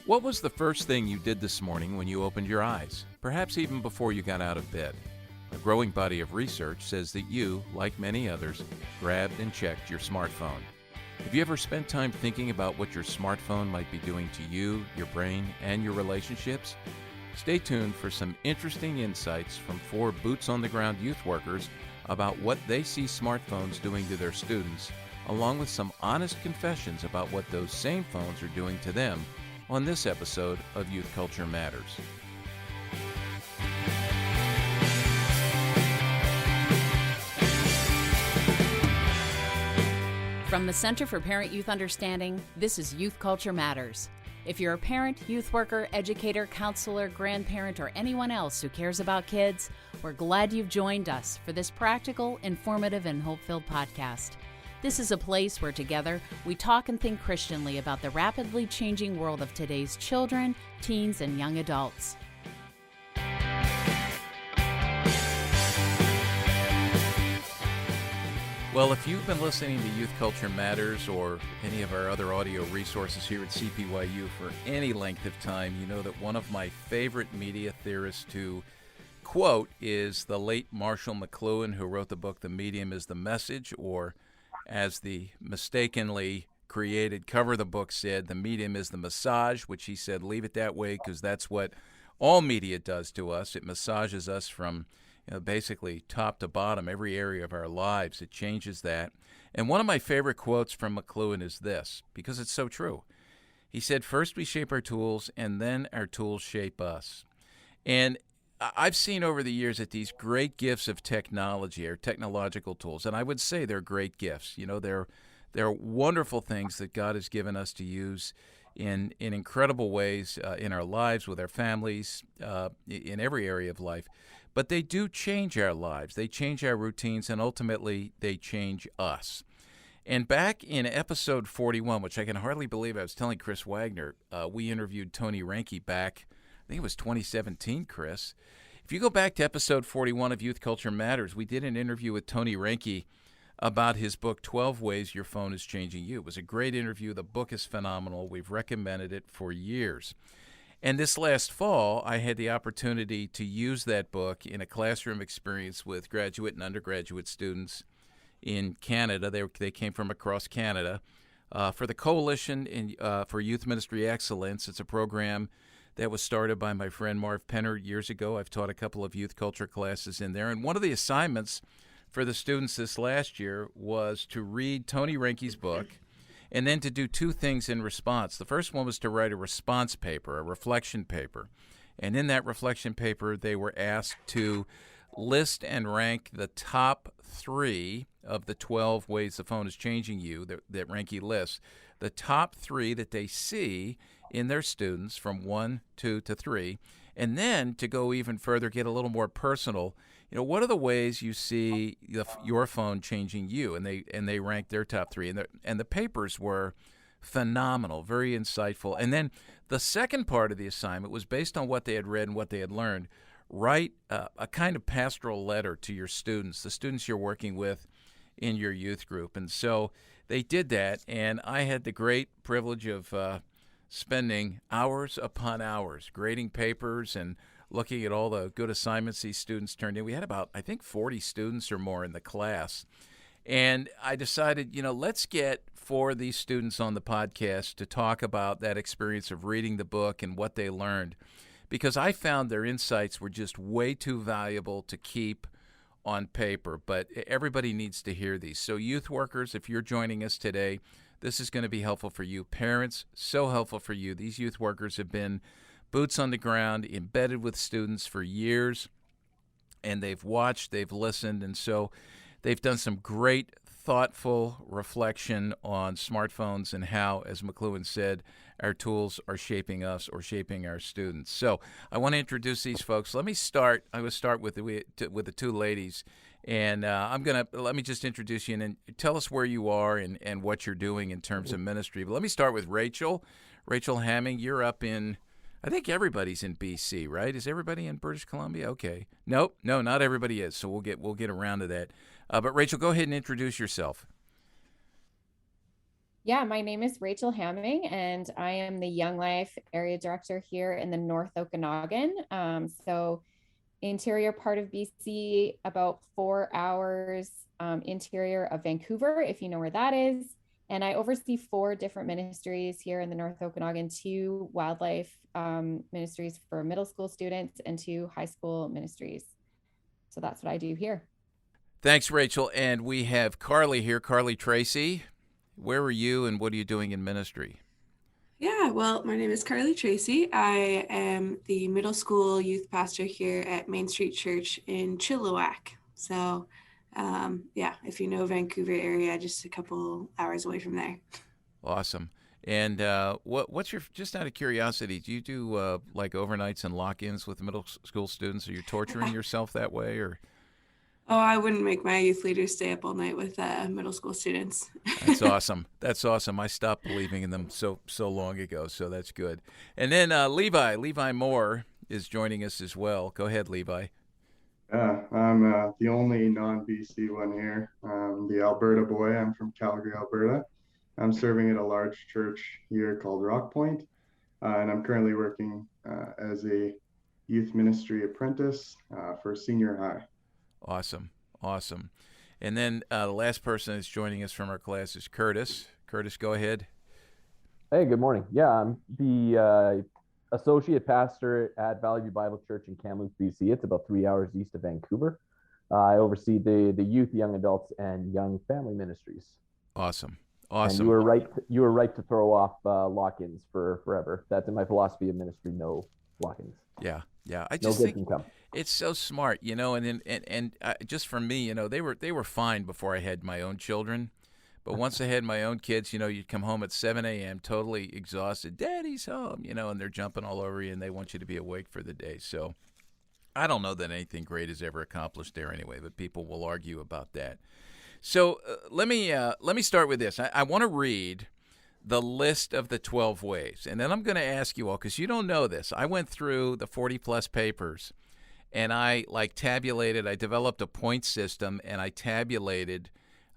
What was the first thing you did this morning when you opened your eyes? Perhaps even before you got out of bed. A growing body of research says that you, like many others, grabbed and checked your smartphone. Have you ever spent time thinking about what your smartphone might be doing to you, your brain, and your relationships? Stay tuned for some interesting insights from 4 boots-on-the-ground youth workers about what they see smartphones doing to their students, along with some honest confessions about what those same phones are doing to them on this episode of Youth Culture Matters. From the Center for Parent-Youth Understanding, this is Youth Culture Matters. If you're a parent, youth worker, educator, counselor, grandparent, or anyone else who cares about kids, we're glad you've joined us for this practical, informative, and hope-filled podcast. This is a place where together we talk and think Christianly about the rapidly changing world of today's children, teens, and young adults. Well, if you've been listening to Youth Culture Matters or any of our other audio resources here at CPYU for any length of time, you know that one of my favorite media theorists to quote is the late Marshall McLuhan, who wrote the book The Medium is the Message, or as the mistakenly created cover of the book said, the medium is the massage, which he said, leave it that way because that's what all media does to us. It massages us from basically top to bottom, every area of our lives. It changes that. And one of my favorite quotes from McLuhan is this, because it's so true. He said, first we shape our tools, and then our tools shape us. And I've seen over the years that these great gifts of technology are technological tools, and I would say they're great gifts. You know, they're wonderful things that God has given us to use in incredible ways in our lives, with our families, in every area of life. But they do change our lives. They change our routines, and ultimately they change us. And back in episode 41, which I can hardly believe I was telling Chris Wagner, we interviewed Tony Reinke back, I think it was 2017, Chris. If you go back to episode 41 of Youth Culture Matters, we did an interview with Tony Reinke about his book, 12 Ways Your Phone is Changing You. It was a great interview. The book is phenomenal. We've recommended it for years. And this last fall, I had the opportunity to use that book in a classroom experience with graduate and undergraduate students in Canada. They came from across Canada for the Coalition for Youth Ministry Excellence. It's a program that was started by my friend Marv Penner years ago. I've taught a couple of youth culture classes in there. And one of the assignments for the students this last year was to read Tony Reinke's book and then to do 2 things in response. The first one was to write a response paper, a reflection paper. And in that reflection paper, they were asked to list and rank the top 3 of the 12 ways the phone is changing you that Reinke lists, the top 3 that they see in their students from 1, 2 to 3, and then to go even further, get a little more personal. You know, what are the ways you see your phone changing you? And they ranked their top 3, and the papers were phenomenal, very insightful. And then the second part of the assignment was based on what they had read and what they had learned. Write a kind of pastoral letter to your students, the students you're working with in your youth group. And so they did that, and I had the great privilege of spending hours upon hours grading papers and looking at all the good assignments these students turned in. We had about, I think, 40 students or more in the class. And I decided, let's get 4 of these students on the podcast to talk about that experience of reading the book and what they learned, because I found their insights were just way too valuable to keep on paper. But everybody needs to hear these. So youth workers, if you're joining us today, this is going to be helpful for you. Parents, so helpful for you. These youth workers have been boots on the ground, embedded with students for years, and they've watched, they've listened, and so they've done some great, thoughtful reflection on smartphones and how, as McLuhan said, our tools are shaping us or shaping our students. So I want to introduce these folks. I will start with the 2 ladies. And let me just introduce you and tell us where you are and what you're doing in terms of ministry. But let me start with Rachel. Rachel Hamming, you're up in, I think everybody's in BC, right? Is everybody in British Columbia? Okay. No, not everybody is. So we'll get around to that. But Rachel, go ahead and introduce yourself. Yeah, my name is Rachel Hamming, and I am the Young Life Area Director here in the North Okanagan. So interior part of BC, about 4 hours interior of Vancouver, if you know where that is. And I oversee four different ministries here in the North Okanagan, two wildlife ministries for middle school students and two high school ministries. So that's what I do here. Thanks, Rachel. And we have Carly here, Carly Tracy. Where are you and what are you doing in ministry? Yeah, well, my name is Carly Tracy. I am the middle school youth pastor here at Main Street Church in Chilliwack. So, yeah, if you know Vancouver area, just a couple hours away from there. Awesome. And what's your, just out of curiosity, do you do like overnights and lock-ins with middle school students? Are you torturing yourself that way, or? Oh, I wouldn't make my youth leaders stay up all night with middle school students. That's awesome. That's awesome. I stopped believing in them so long ago, so that's good. And then Levi Moore is joining us as well. Go ahead, Levi. Yeah, I'm the only non-BC one here. The Alberta boy. I'm from Calgary, Alberta. I'm serving at a large church here called Rock Point, and I'm currently working as a youth ministry apprentice for senior high. Awesome. And then the last person that's joining us from our class is Curtis. Curtis, go ahead. Hey, good morning. Yeah, I'm the associate pastor at Valley View Bible Church in Kamloops, BC. It's about 3 hours east of Vancouver. I oversee the youth, young adults, and young family ministries. Awesome. And you were right to throw off lock-ins for forever. That's in my philosophy of ministry. No lock-ins. Yeah. I no just good think can come. it's so smart, and just for me, they were fine before I had my own children. But once I had my own kids, you'd come home at 7 a.m. totally exhausted. Daddy's home, and they're jumping all over you, and they want you to be awake for the day. So I don't know that anything great is ever accomplished there anyway, but people will argue about that. So let me start with this. I want to read the list of the 12 ways, and then I'm going to ask you all, because you don't know this. I went through the 40-plus papers, and I tabulated. I developed a point system, and I tabulated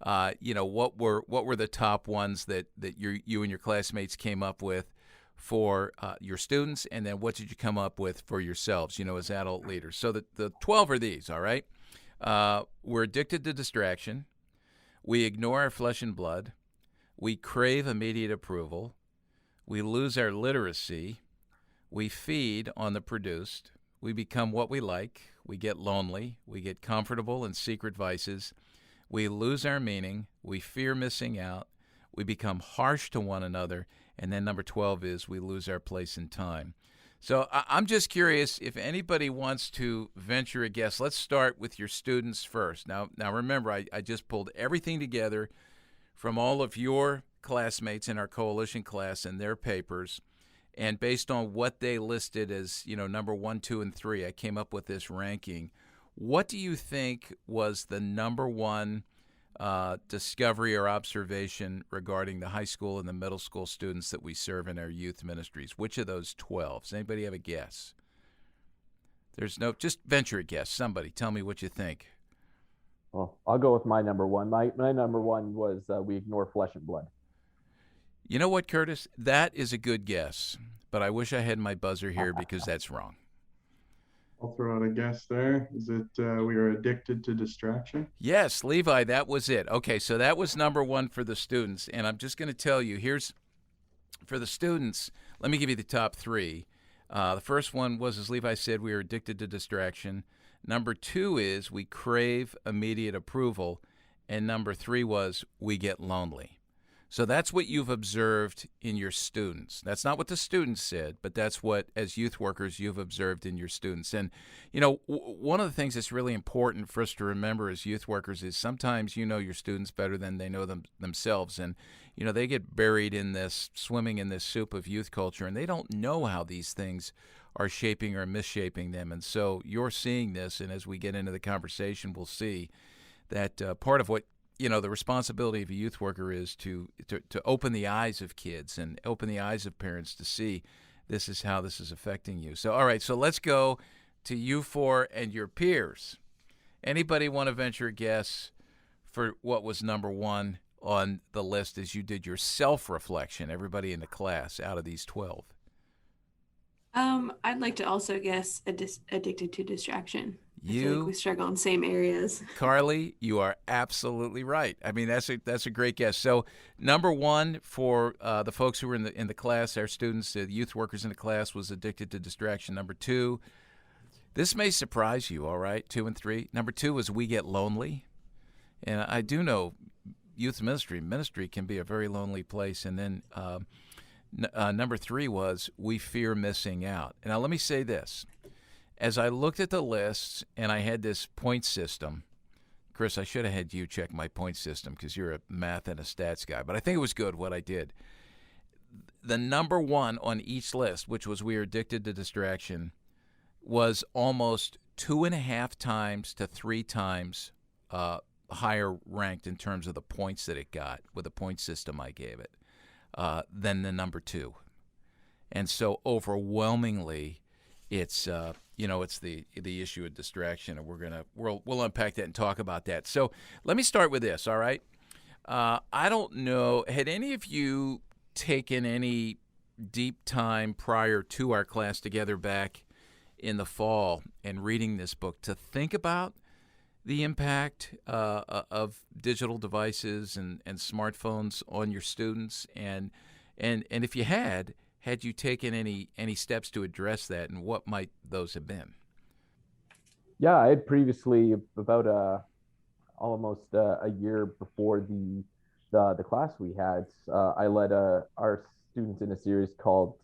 what were the top ones that you and your classmates came up with for your students, and then what did you come up with for yourselves, as adult leaders. So the 12 are these, all right? We're addicted to distraction. We ignore our flesh and blood. We crave immediate approval. We lose our literacy. We feed on the produced. We become what we like. We get lonely. We get comfortable in secret vices. We lose our meaning. We fear missing out. We become harsh to one another. And then number 12 is we lose our place in time. So I'm just curious if anybody wants to venture a guess. Let's start with your students first. Now remember, I just pulled everything together from all of your classmates in our coalition class and their papers. And based on what they listed as, number 1, 2, and 3, I came up with this ranking. What do you think was the number one discovery or observation regarding the high school and the middle school students that we serve in our youth ministries? Which of those 12? Does anybody have a guess? Just venture a guess. Somebody, tell me what you think. Well, I'll go with my number one. My number one was we ignore flesh and blood. You know what, Curtis? That is a good guess, but I wish I had my buzzer here because that's wrong. I'll throw out a guess there. Is it we are addicted to distraction? Yes, Levi, that was it. Okay, so that was number one for the students, and I'm just going to tell you, for the students, let me give you the top three. The first one was, as Levi said, we are addicted to distraction. Number 2 is we crave immediate approval. And number 3 was we get lonely. So that's what you've observed in your students. That's not what the students said, but that's what, as youth workers, you've observed in your students. And, one of the things that's really important for us to remember as youth workers is sometimes you know your students better than they know themselves. And, they get buried in this, swimming in this soup of youth culture, and they don't know how these things are shaping or misshaping them. And so you're seeing this, and as we get into the conversation, we'll see that part of what the responsibility of a youth worker is to open the eyes of kids and open the eyes of parents to see this is how this is affecting you. So, all right, so let's go to you four and your peers. Anybody want to venture a guess for what was number 1 on the list as you did your self-reflection, everybody in the class, out of these 12? I'd like to also guess addicted to distraction. I feel like we You, struggle in same areas. Carly, you are absolutely right. I mean, that's a great guess. So, number one for the folks who were in the class, our students, the youth workers in the class, was addicted to distraction. Number two, this may surprise you. All right, 2 and 3. Number 2 is we get lonely, and I do know youth ministry can be a very lonely place. And then number 3 was we fear missing out. Now, let me say this. As I looked at the lists and I had this point system, Chris, I should have had you check my point system because you're a math and a stats guy, but I think it was good what I did. The number 1 on each list, which was we are addicted to distraction, was almost 2.5 times to 3 times higher ranked in terms of the points that it got with the point system I gave it than the number 2. And so overwhelmingly, it's it's the issue of distraction, and we'll unpack that and talk about that. So let me start with this. All right, I don't know. Had any of you taken any deep time prior to our class together back in the fall and reading this book to think about the impact of digital devices and smartphones on your students, and if you had you taken any steps to address that, and what might those have been? Yeah, I had previously, about almost a year before the class we had, I led our students in a series called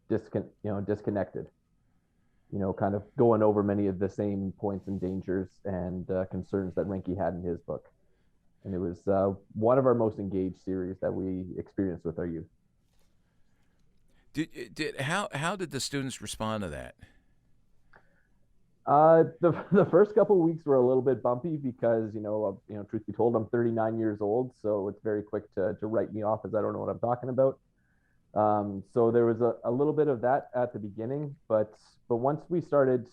Disconnected. Kind of going over many of the same points and dangers and concerns that Renke had in his book. And it was one of our most engaged series that we experienced with our youth. How did the students respond to that? The first couple of weeks were a little bit bumpy because, truth be told, I'm 39 years old, so it's very quick to write me off as I don't know what I'm talking about. So there was a little bit of that at the beginning, but once we started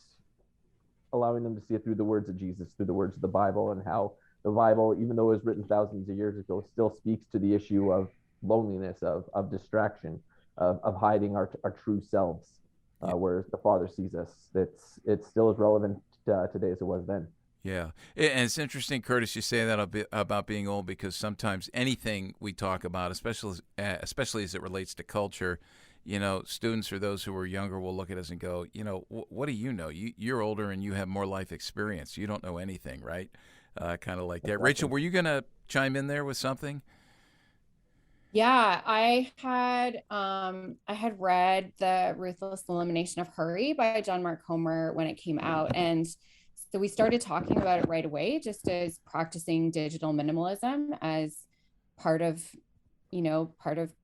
allowing them to see it through the words of Jesus, through the words of the Bible, and how the Bible, even though it was written thousands of years ago, still speaks to the issue of loneliness, of distraction, of hiding our true selves, where the Father sees us. It's still as relevant today as it was then. Yeah, and it's interesting, Curtis, you say that about being old, because sometimes anything we talk about, especially as it relates to culture, students or those who are younger will look at us and go, what do you know? You're older and you have more life experience. You don't know anything, right? Kind of like that. Exactly. Rachel, were you going to chime in there with something? Yeah, I had read The Ruthless Elimination of Hurry by John Mark Comer when it came out, and so we started talking about it right away, just as practicing digital minimalism as part of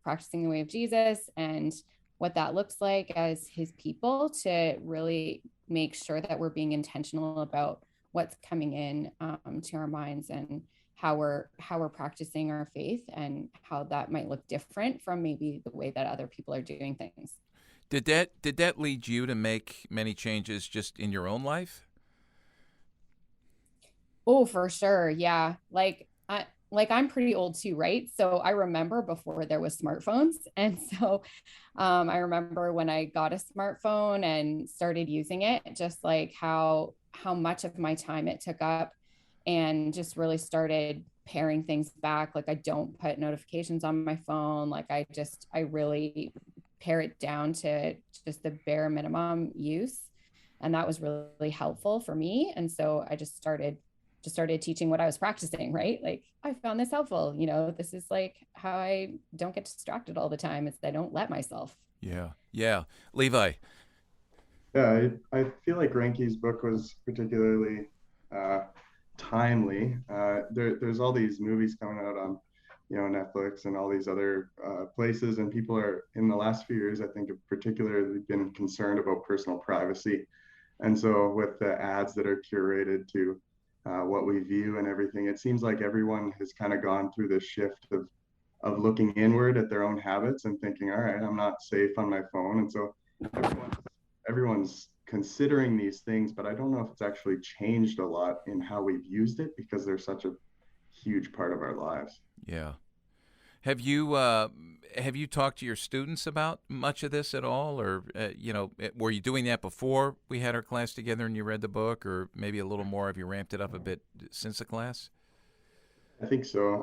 practicing the way of Jesus, and what that looks like as his people, to really make sure that we're being intentional about what's coming in to our minds, and how we're practicing our faith, and how that might look different from maybe the way that other people are doing things. Did that lead you to make many changes just in your own life? Oh, for sure. Yeah. I'm pretty old too, right? So I remember before there was smartphones. And so I remember when I got a smartphone and started using it, just like how much of my time it took up, and just really started paring things back. Like, I don't put notifications on my phone. Like, I really pare it down to just the bare minimum use. And that was really helpful for me. And so I just started teaching what I was practicing, right? Like, I found this helpful. This is like how I don't get distracted all the time. It's I don't let myself. Yeah. Yeah. Levi. Yeah, I feel like Renke's book was particularly timely. There's all these movies coming out on, Netflix and all these other places, and people are, in the last few years, I think, have particularly been concerned about personal privacy. And so with the ads that are curated to what we view and everything, it seems like everyone has kind of gone through this shift of looking inward at their own habits and thinking, all right, I'm not safe on my phone. And so everyone's considering these things, but I don't know if it's actually changed a lot in how we've used it, because there's such a huge part of our lives. Yeah. Have you talked to your students about much of this at all, or were you doing that before we had our class together and you read the book, or maybe a little more? Have you ramped it up a bit since the class? I think so.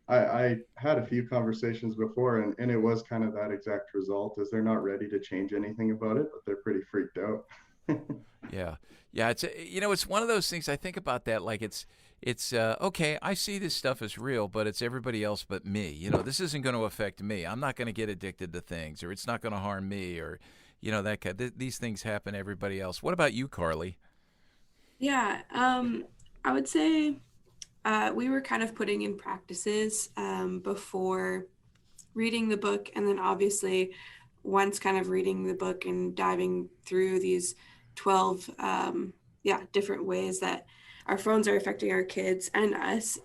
I had a few conversations before, and it was kind of that exact result, is they're not ready to change anything about it, but they're pretty freaked out. Yeah. Yeah. It's one of those things. I think about that. Like it's okay. I see this stuff as real, but it's everybody else but me. This isn't going to affect me. I'm not going to get addicted to things, or it's not going to harm me, or, that these things happen to everybody else. What about you, Carly? Yeah. I would say we were kind of putting in practices before reading the book. And then obviously once kind of reading the book and diving through these 12 different ways that our phones are affecting our kids and us,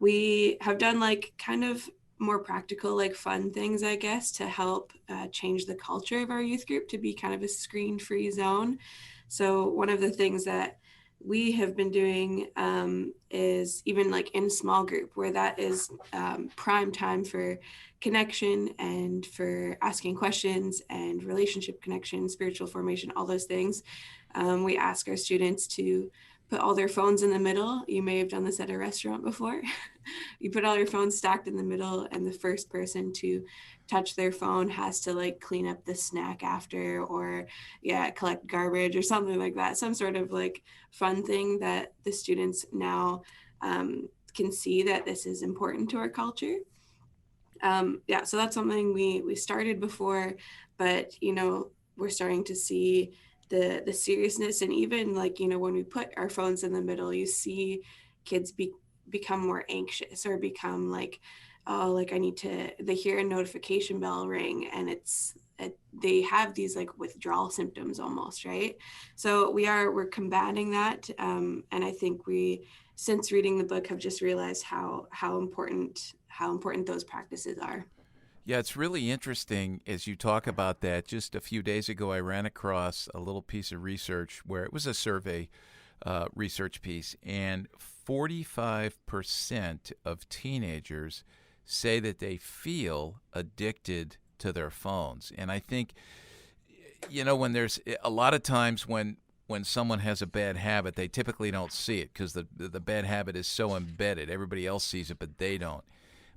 we have done like kind of more practical, like fun things, I guess, to help change the culture of our youth group to be kind of a screen-free zone. So one of the things that we have been doing is even like in small group, where that is prime time for connection and for asking questions and relationship connection, spiritual formation, all those things. We ask our students to put all their phones in the middle. You may have done this at a restaurant before. You put all your phones stacked in the middle, and the first person to touch their phone has to like clean up the snack after, or collect garbage or something like that. Some sort of like fun thing that the students now can see that this is important to our culture. So that's something we started before, but we're starting to see the seriousness. And even like when we put our phones in the middle, you see kids become more anxious, or become like, oh, like they hear a notification bell ring, and they have these like withdrawal symptoms almost, right? So we're combating that, and I think we, since reading the book, have just realized how important those practices are. Yeah, it's really interesting as you talk about that. Just a few days ago, I ran across a little piece of research where it was a survey research piece, and 45% of teenagers say that they feel addicted to their phones. And I think, when there's a lot of times when someone has a bad habit, they typically don't see it because the bad habit is so embedded. Everybody else sees it, but they don't.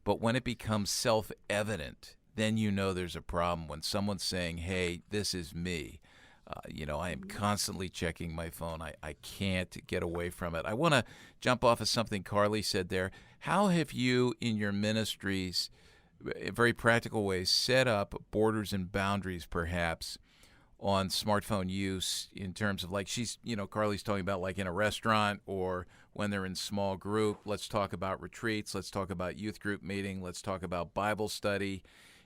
But when it becomes self-evident, then there's a problem. When someone's saying, hey, this is me, I am constantly checking my phone. I can't get away from it. I want to jump off of something Carly said there. How have you, in your ministries, in very practical ways, set up borders and boundaries, perhaps, on smartphone use in terms of like Carly's talking about like in a restaurant or when they're in small group? Let's talk about retreats. Let's talk about youth group meeting. Let's talk about Bible study.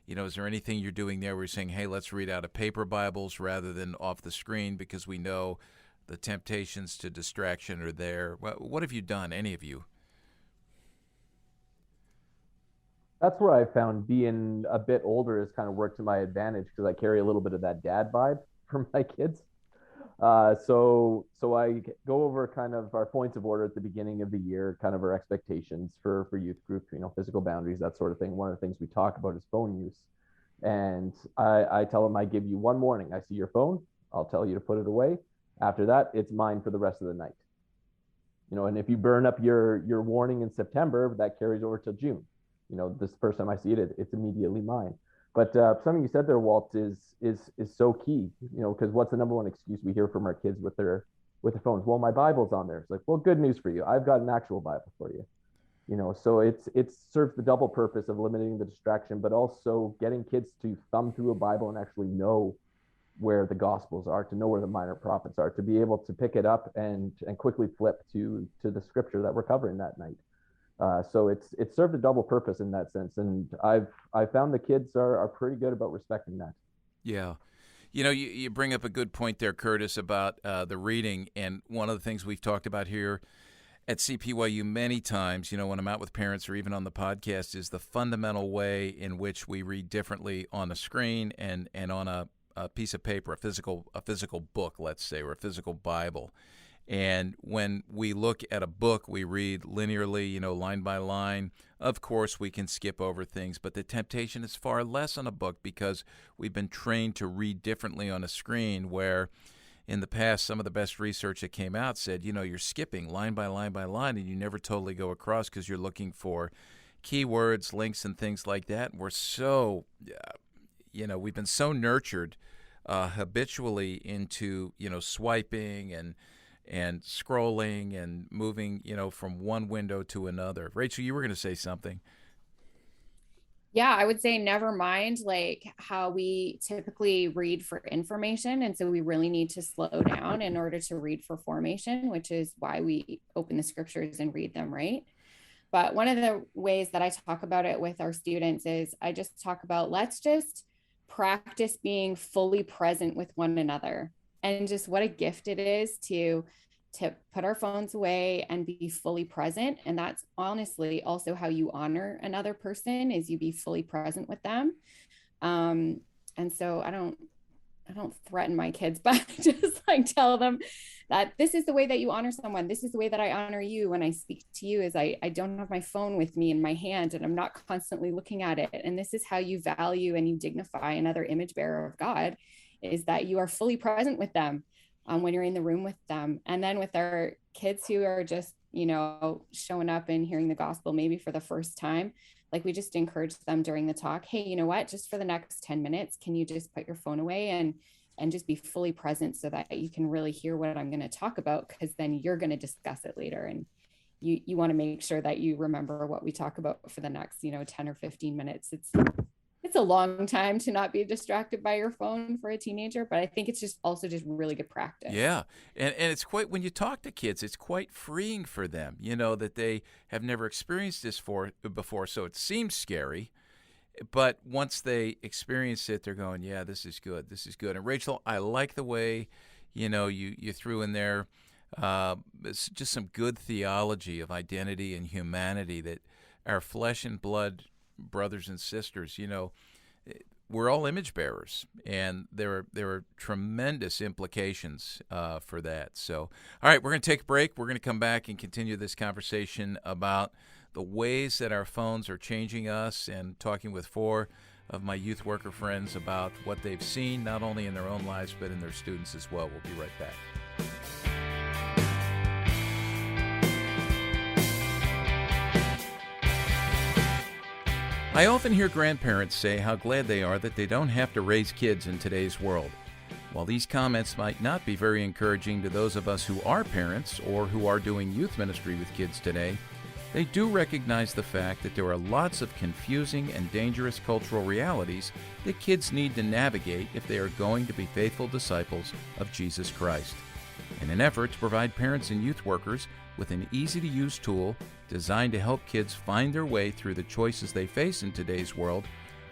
Is there anything you're doing there where you're saying, hey, let's read out of paper Bibles rather than off the screen, because we know the temptations to distraction are there? What have you done, any of you? That's where I found being a bit older has kind of worked to my advantage, because I carry a little bit of that dad vibe from my kids. So I go over kind of our points of order at the beginning of the year, kind of our expectations for youth group, physical boundaries, that sort of thing. One of the things we talk about is phone use. And I tell them, I give you one warning. I see your phone, I'll tell you to put it away. After that, it's mine for the rest of the night. And if you burn up your warning in September, that carries over to June. This first time I see it, it's immediately mine. But something you said there, Walt, is so key. Because what's the number one excuse we hear from our kids with their phones? Well, my Bible's on there. It's like, well, good news for you. I've got an actual Bible for you. So it serves the double purpose of limiting the distraction, but also getting kids to thumb through a Bible and actually know where the Gospels are, to know where the minor prophets are, to be able to pick it up and quickly flip to the scripture that we're covering that night. So it's served a double purpose in that sense, and I've found the kids are pretty good about respecting that. Yeah. You bring up a good point there, Curtis, about the reading, and one of the things we've talked about here at CPYU many times, when I'm out with parents or even on the podcast, is the fundamental way in which we read differently on a screen and on a piece of paper, a physical book, let's say, or a physical Bible. And when we look at a book, we read linearly, line by line. Of course, we can skip over things, but the temptation is far less on a book because we've been trained to read differently on a screen, where in the past, some of the best research that came out said, you're skipping line by line by line, and you never totally go across because you're looking for keywords, links, and things like that. And we're so, we've been so nurtured habitually into, swiping and scrolling and moving, from one window to another. Rachel, you were going to say something. Yeah, I would say never mind like how we typically read for information. And so we really need to slow down in order to read for formation, which is why we open the scriptures and read them, right? But one of the ways that I talk about it with our students is I just talk about, let's just practice being fully present with one another, and just what a gift it is to put our phones away and be fully present. And that's honestly also how you honor another person, is you be fully present with them. And so I don't threaten my kids, but just like tell them that this is the way that you honor someone. This is the way that I honor you when I speak to you, is I don't have my phone with me in my hand and I'm not constantly looking at it. And this is how you value and you dignify another image bearer of God, is that you are fully present with them when you're in the room with them. And then with our kids who are just, showing up and hearing the gospel maybe for the first time, like we just encourage them during the talk, hey, you know what, just for the next 10 minutes, can you just put your phone away and just be fully present so that you can really hear what I'm going to talk about, because then you're going to discuss it later. And you want to make sure that you remember what we talk about for the next, 10 or 15 minutes. It's a long time to not be distracted by your phone for a teenager, but I think it's just really good practice. Yeah. And it's quite, when you talk to kids, it's quite freeing for them, that they have never experienced this before. So it seems scary, but once they experience it, they're going, yeah, this is good. This is good. And Rachel, I like the way, you threw in there just some good theology of identity and humanity, that our flesh and blood brothers and sisters, we're all image bearers, and there are tremendous implications for that. So, all right, we're going to take a break. We're going to come back and continue this conversation about the ways that our phones are changing us, and talking with 4 of my youth worker friends about what they've seen, not only in their own lives, but in their students as well. We'll be right back. I often hear grandparents say how glad they are that they don't have to raise kids in today's world. While these comments might not be very encouraging to those of us who are parents or who are doing youth ministry with kids today, they do recognize the fact that there are lots of confusing and dangerous cultural realities that kids need to navigate if they are going to be faithful disciples of Jesus Christ. In an effort to provide parents and youth workers with an easy-to-use tool designed to help kids find their way through the choices they face in today's world,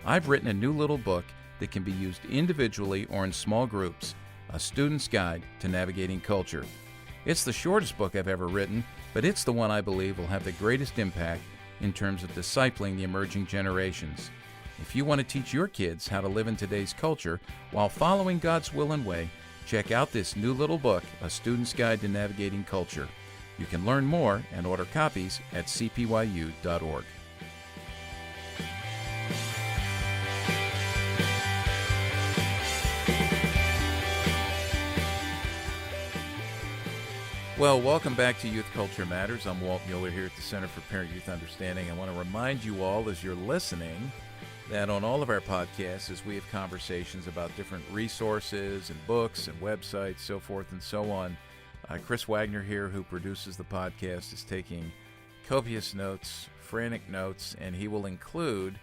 I've written a new little book that can be used individually or in small groups, A Student's Guide to Navigating Culture. It's the shortest book I've ever written, but it's the one I believe will have the greatest impact in terms of discipling the emerging generations. If you want to teach your kids how to live in today's culture while following God's will and way, check out this new little book, A Student's Guide to Navigating Culture. You can learn more and order copies at cpyu.org. Well, welcome back to Youth Culture Matters. I'm Walt Mueller here at the Center for Parent Youth Understanding. I want to remind you all, as you're listening, that on all of our podcasts, as we have conversations about different resources and books and websites, so forth and so on, Chris Wagner here, who produces the podcast, is taking copious notes, frantic notes, and he will include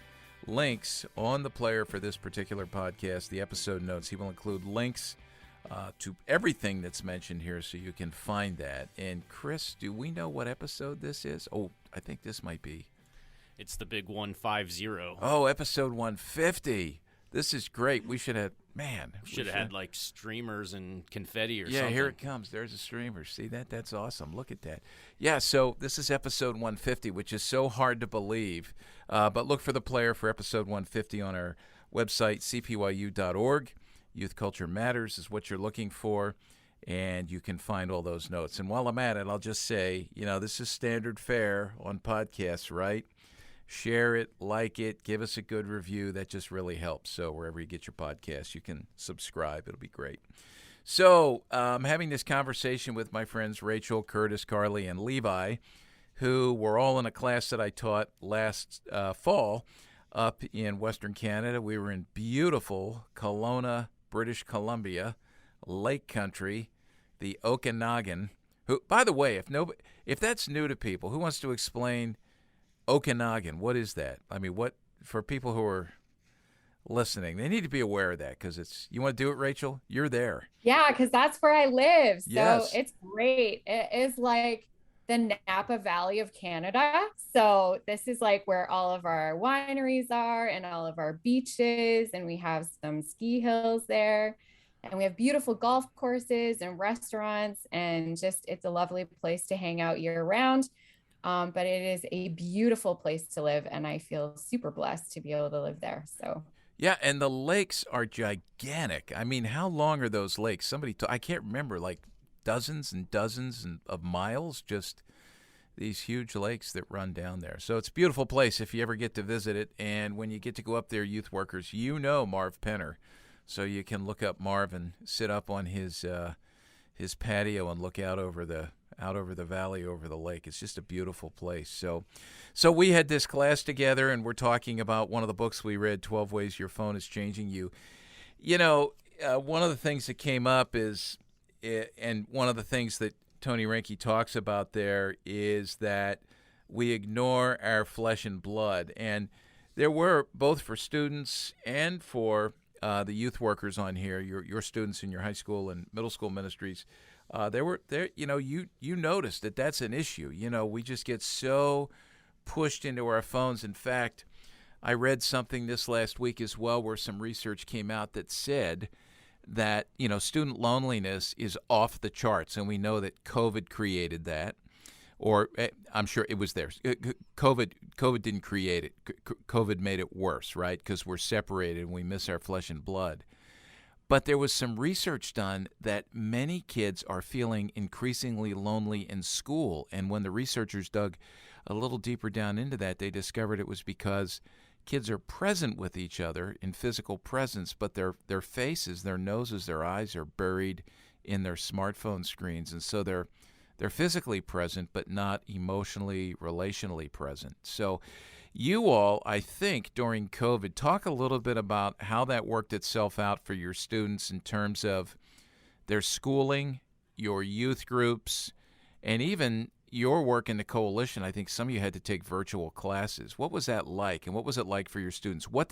links on the player for this particular podcast, the episode notes. He will include links to everything that's mentioned here, so you can find that. And Chris, do we know what episode this is? Oh, I think this might be. It's the big 150. Oh, episode 150. This is great. We should have, should have had like streamers and confetti or something. Yeah, here it comes. There's a streamer. See that? That's awesome. Look at that. Yeah, so this is episode 150, which is so hard to believe. But look for the player for episode 150 on our website, cpyu.org. Youth Culture Matters is what you're looking for. and you can find all those notes. And while I'm at it, I'll just say, this is standard fare on podcasts, right? Share it, like it, give us a good review. That just really helps. So wherever you get your podcasts, you can subscribe. It'll be great. So I'm having this conversation with my friends Rachel, Curtis, Carly, and Levi, who were all in a class that I taught last fall up in Western Canada. We were in beautiful Kelowna, British Columbia, Lake Country, the Okanagan. Who, by the way, if that's new to people, who wants to explain Okanagan? What is that? I mean, what for people who are listening, they need to be aware of that because it's. You want to do it, Rachel? You're there. Yeah, because that's where I live. So Yes. It's great. It is like the Napa Valley of Canada. So this is like where all of our wineries are and all of our beaches, and we have some ski hills there. And we have beautiful golf courses and restaurants, and just it's a lovely place to hang out year round. But it is a beautiful place to live, and I feel super blessed to be able to live there. So Yeah, and the lakes are gigantic. I mean, how long are those lakes? I can't remember, like dozens and dozens of miles, just these huge lakes that run down there. So it's a beautiful place if you ever get to visit it. And when you get to go up there, youth workers, Marv Penner. So you can look up Marv and sit up on his patio and look out over the valley, over the lake. It's just a beautiful place. So we had this class together, and we're talking about one of the books we read, 12 Ways Your Phone is Changing You. One of the things that came up is, and one of the things that Tony Reinke talks about there is that we ignore our flesh and blood. And there were, both for students and for the youth workers on here, your students in your high school and middle school ministries, you noticed that that's an issue. We just get so pushed into our phones. In fact, I read something this last week as well where some research came out that said that, student loneliness is off the charts, and we know that COVID created that. Or I'm sure it was there. COVID didn't create it. COVID made it worse, right? Because we're separated and we miss our flesh and blood. But there was some research done that many kids are feeling increasingly lonely in school. And when the researchers dug a little deeper down into that, they discovered it was because kids are present with each other in physical presence, but their faces, their noses, their eyes are buried in their smartphone screens. And so they're physically present, but not emotionally, relationally present. So you all, I think, during COVID, talk a little bit about how that worked itself out for your students in terms of their schooling, your youth groups, and even your work in the coalition. I think some of you had to take virtual classes. What was that like, and what was it like for your students? What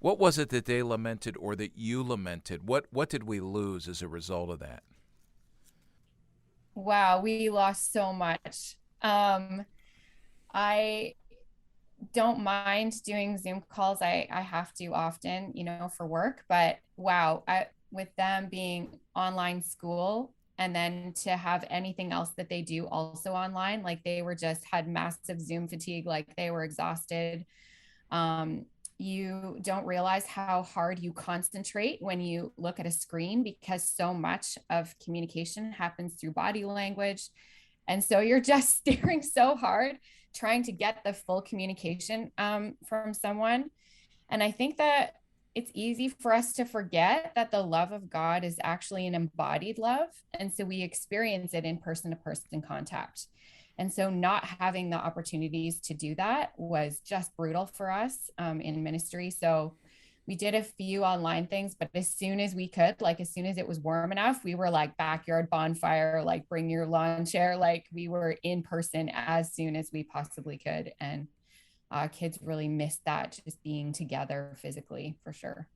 was it that they lamented or that you lamented? What did we lose as a result of that? wow, we lost so much. I don't mind doing Zoom calls. I have to often, for work, but wow, with them being online school and then to have anything else that they do also online, like they had massive Zoom fatigue, like they were exhausted. You don't realize how hard you concentrate when you look at a screen because so much of communication happens through body language. And so you're just staring so hard, trying to get the full communication from someone. And I think that it's easy for us to forget that the love of God is actually an embodied love. And so we experience it in person-to-person contact. And so not having the opportunities to do that was just brutal for us in ministry. So we did a few online things, but as soon as we could, like as soon as it was warm enough, we were like backyard bonfire, like bring your lawn chair, like we were in person as soon as we possibly could. And kids really missed that, just being together physically, for sure.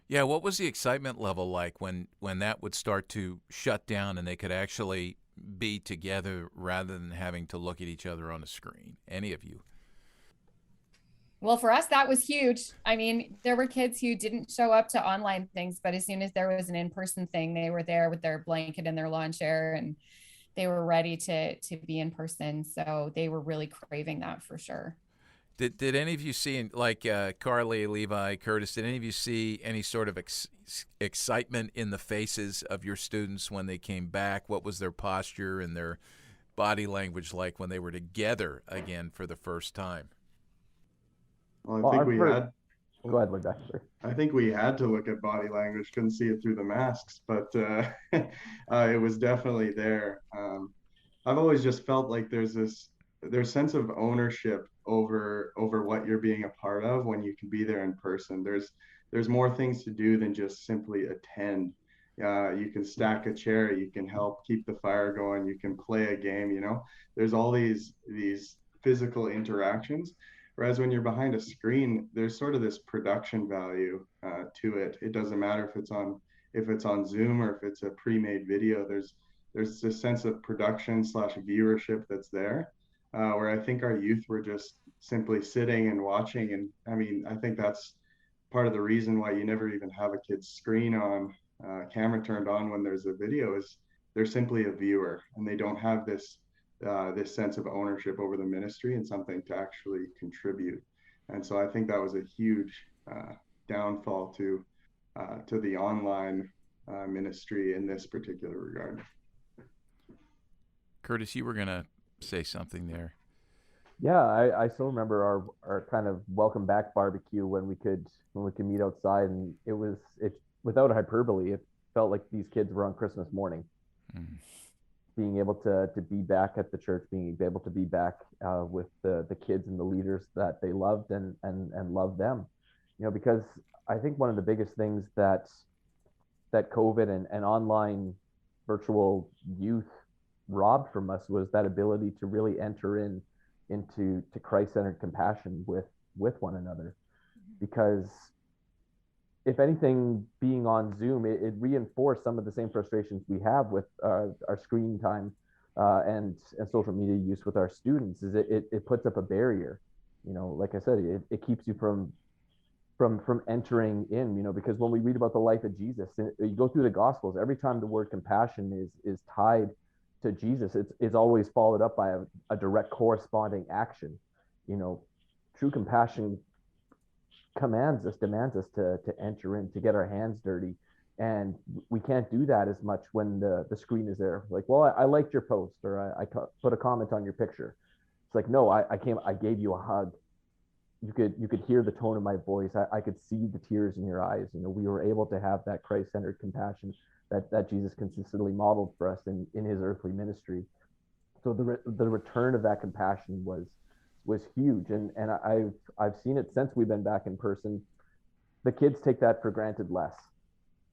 Yeah, what was the excitement level like when that would start to shut down and they could actually be together rather than having to look at each other on a screen? Any of you? Well, for us, that was huge. I mean, there were kids who didn't show up to online things, but as soon as there was an in-person thing, they were there with their blanket and their lawn chair, and they were ready to be in person. So they were really craving that for sure. Did any of you see, like Carly, Levi, Curtis, did any of you see any sort of excitement in the faces of your students when they came back? What was their posture and their body language like when they were together again for the first time? Well, I think we had. Go ahead, look after. I think we had to look at body language. Couldn't see it through the masks, but it was definitely there. I've always just felt like there's sense of ownership over what you're being a part of when you can be there in person. There's more things to do than just simply attend. You can stack a chair, you can help keep the fire going, you can play a game, you know. There's all these physical interactions. Whereas when you're behind a screen, there's sort of this production value to it. It doesn't matter if it's on Zoom or if it's a pre-made video. There's this sense of production / viewership that's there. Where I think our youth were just simply sitting and watching. And I mean, I think that's part of the reason why you never even have a kid's screen on, camera turned on when there's a video, is they're simply a viewer and they don't have this sense of ownership over the ministry and something to actually contribute. And so I think that was a huge downfall to the online ministry in this particular regard. Curtis, you were going to say something there. Yeah, I still remember our kind of welcome back barbecue when we could meet outside, and it without a hyperbole, it felt like these kids were on Christmas morning. Being able to be back at the church, being able to be back with the kids and the leaders that they loved and loved them, you know, because I think one of the biggest things that COVID and online virtual youth robbed from us was that ability to really enter into Christ-centered compassion with one another. Because if anything, being on Zoom, it reinforced some of the same frustrations we have with our screen time and social media use with our students. Is it puts up a barrier, you know, like I said, it keeps you from entering in, you know, because when we read about the life of Jesus, you go through the Gospels, every time the word compassion is tied to Jesus, it's always followed up by a direct corresponding action. You know, true compassion demands us to enter in, to get our hands dirty, and we can't do that as much when the screen is there. Like, well, I liked your post, or I put a comment on your picture. It's like, no, I gave you a hug. You could hear the tone of my voice. I could see the tears in your eyes. You know, we were able to have that Christ-centered compassion that Jesus consistently modeled for us in his earthly ministry. So the return of that compassion was huge, and I've seen it since we've been back in person. The kids take that for granted less.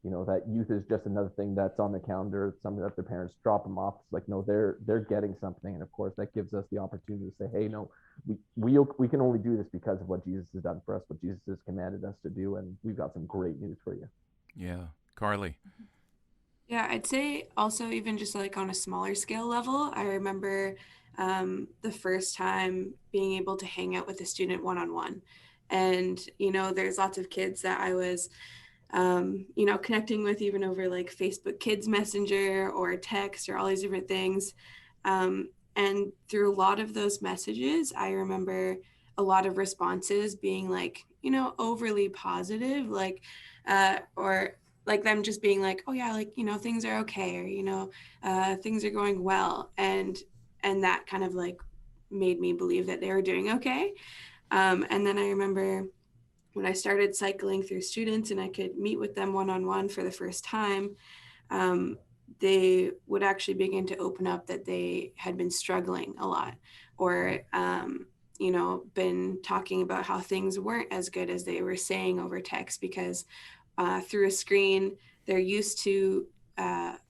You know, that youth is just another thing that's on the calendar, something that their parents drop them off. It's like, no, they're getting something, and of course that gives us the opportunity to say, hey, no, we can only do this because of what Jesus has done for us, what Jesus has commanded us to do, and we've got some great news for you. Yeah, Carly. Yeah, I'd say also even just like on a smaller scale level, I remember the first time being able to hang out with a student one-on-one. And, you know, there's lots of kids that I was, you know, connecting with even over like Facebook Kids Messenger or text or all these different things. And through a lot of those messages, I remember a lot of responses being like, you know, overly positive, like, or like them just being like, oh yeah, like, you know, things are okay, or, you know, things are going well. And that kind of like made me believe that they were doing okay. And then I remember when I started cycling through students and I could meet with them one-on-one for the first time, they would actually begin to open up that they had been struggling a lot, or, you know, been talking about how things weren't as good as they were saying over text, because through a screen, they're used to,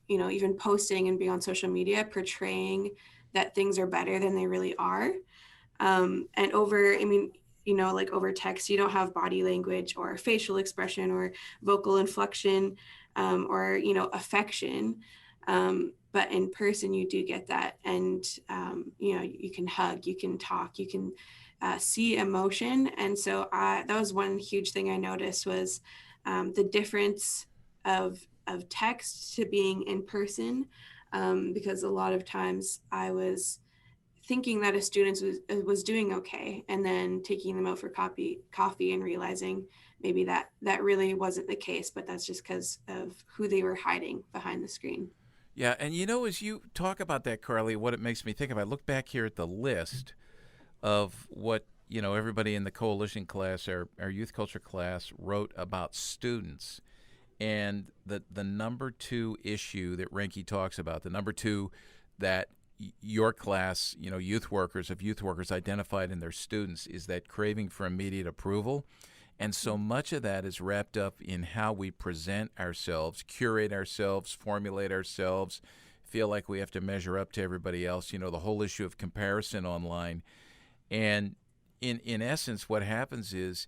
you know, even posting and being on social media, portraying that things are better than they really are. And you know, like over text, you don't have body language or facial expression or vocal inflection or, you know, affection. But in person, you do get that. And, you know, you can hug, you can talk, you can see emotion. And so that was one huge thing I noticed was the difference of text to being in person, because a lot of times I was thinking that a student was doing okay, and then taking them out for coffee and realizing maybe that really wasn't the case, but that's just because of who they were hiding behind the screen. Yeah, and as you talk about that, Carly, what it makes me think of, I look back here at the list of what everybody in the coalition class, our youth culture class, wrote about students, and the number 2 issue that Renke talks about, the number 2 that your class, youth workers identified in their students, is that craving for immediate approval. And so much of that is wrapped up in how we present ourselves, curate ourselves, formulate ourselves, feel like we have to measure up to everybody else, the whole issue of comparison online. And in essence, what happens is,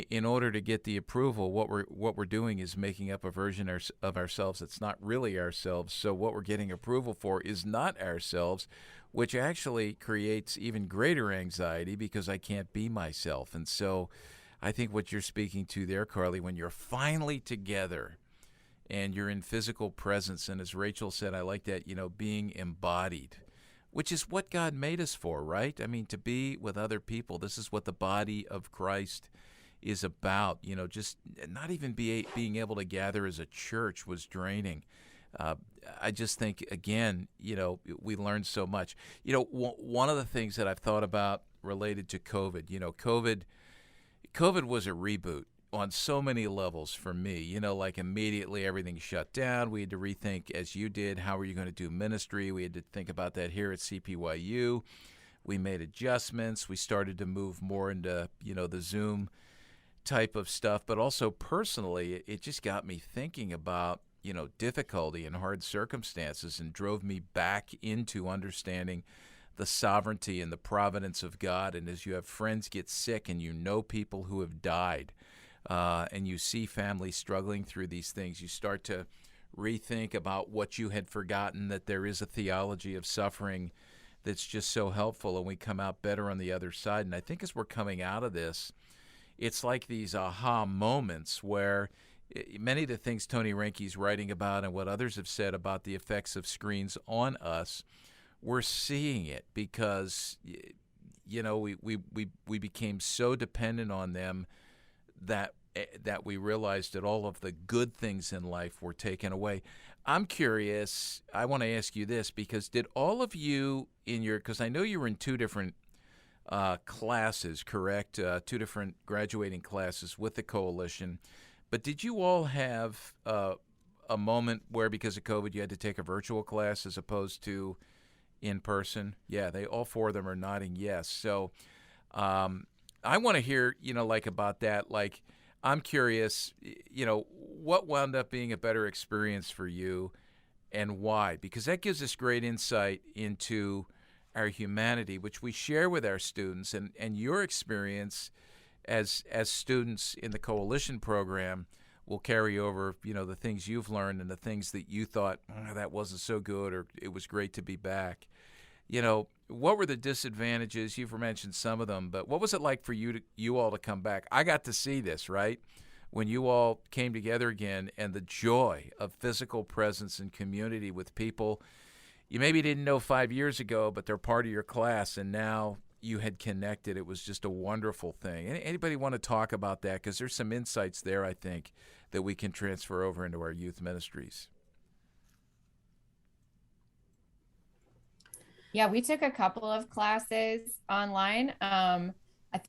in order to get the approval, what we're doing is making up a version of ourselves that's not really ourselves. So what we're getting approval for is not ourselves, which actually creates even greater anxiety because I can't be myself. And so I think what you're speaking to there, Carly, when you're finally together and you're in physical presence, and as Rachel said, I like that, being embodied, which is what God made us for, right? I mean, to be with other people. This is what the body of Christ is about. Just not even being able to gather as a church was draining. I just think, again, we learned so much. One of the things that I've thought about related to COVID, COVID was a reboot on so many levels for me. Like immediately everything shut down. We had to rethink, as you did, how are you going to do ministry? We had to think about that here at CPYU. We made adjustments. We started to move more into, the Zoom type of stuff. But also personally, it just got me thinking about, difficulty and hard circumstances, and drove me back into understanding the sovereignty and the providence of God. And as you have friends get sick, and people who have died, and you see families struggling through these things, you start to rethink about what you had forgotten, that there is a theology of suffering that's just so helpful, and we come out better on the other side. And I think as we're coming out of this, it's like these aha moments where many of the things Tony Renke's writing about and what others have said about the effects of screens on us, we're seeing it because, we became so dependent on them that we realized that all of the good things in life were taken away. I'm curious, I want to ask you this, because did all of you because I know you were in 2 different classes, correct? 2 different graduating classes with the coalition, but did you all have a moment where, because of COVID, you had to take a virtual class as opposed to in person? Yeah, all 4 of them are nodding yes. So I want to hear, about that. Like, I'm curious, what wound up being a better experience for you and why? Because that gives us great insight into our humanity, which we share with our students, and your experience as students in the coalition program will carry over, the things you've learned and the things that you thought, that wasn't so good, or it was great to be back. What were the disadvantages? You've mentioned some of them, but what was it like for you all to come back? I got to see this, right? When you all came together again, and the joy of physical presence and community with people you maybe didn't know 5 years ago, but they're part of your class, and now you had connected. It was just a wonderful thing. Anybody want to talk about that? Because there's some insights there, I think, that we can transfer over into our youth ministries. Yeah, we took a couple of classes online. I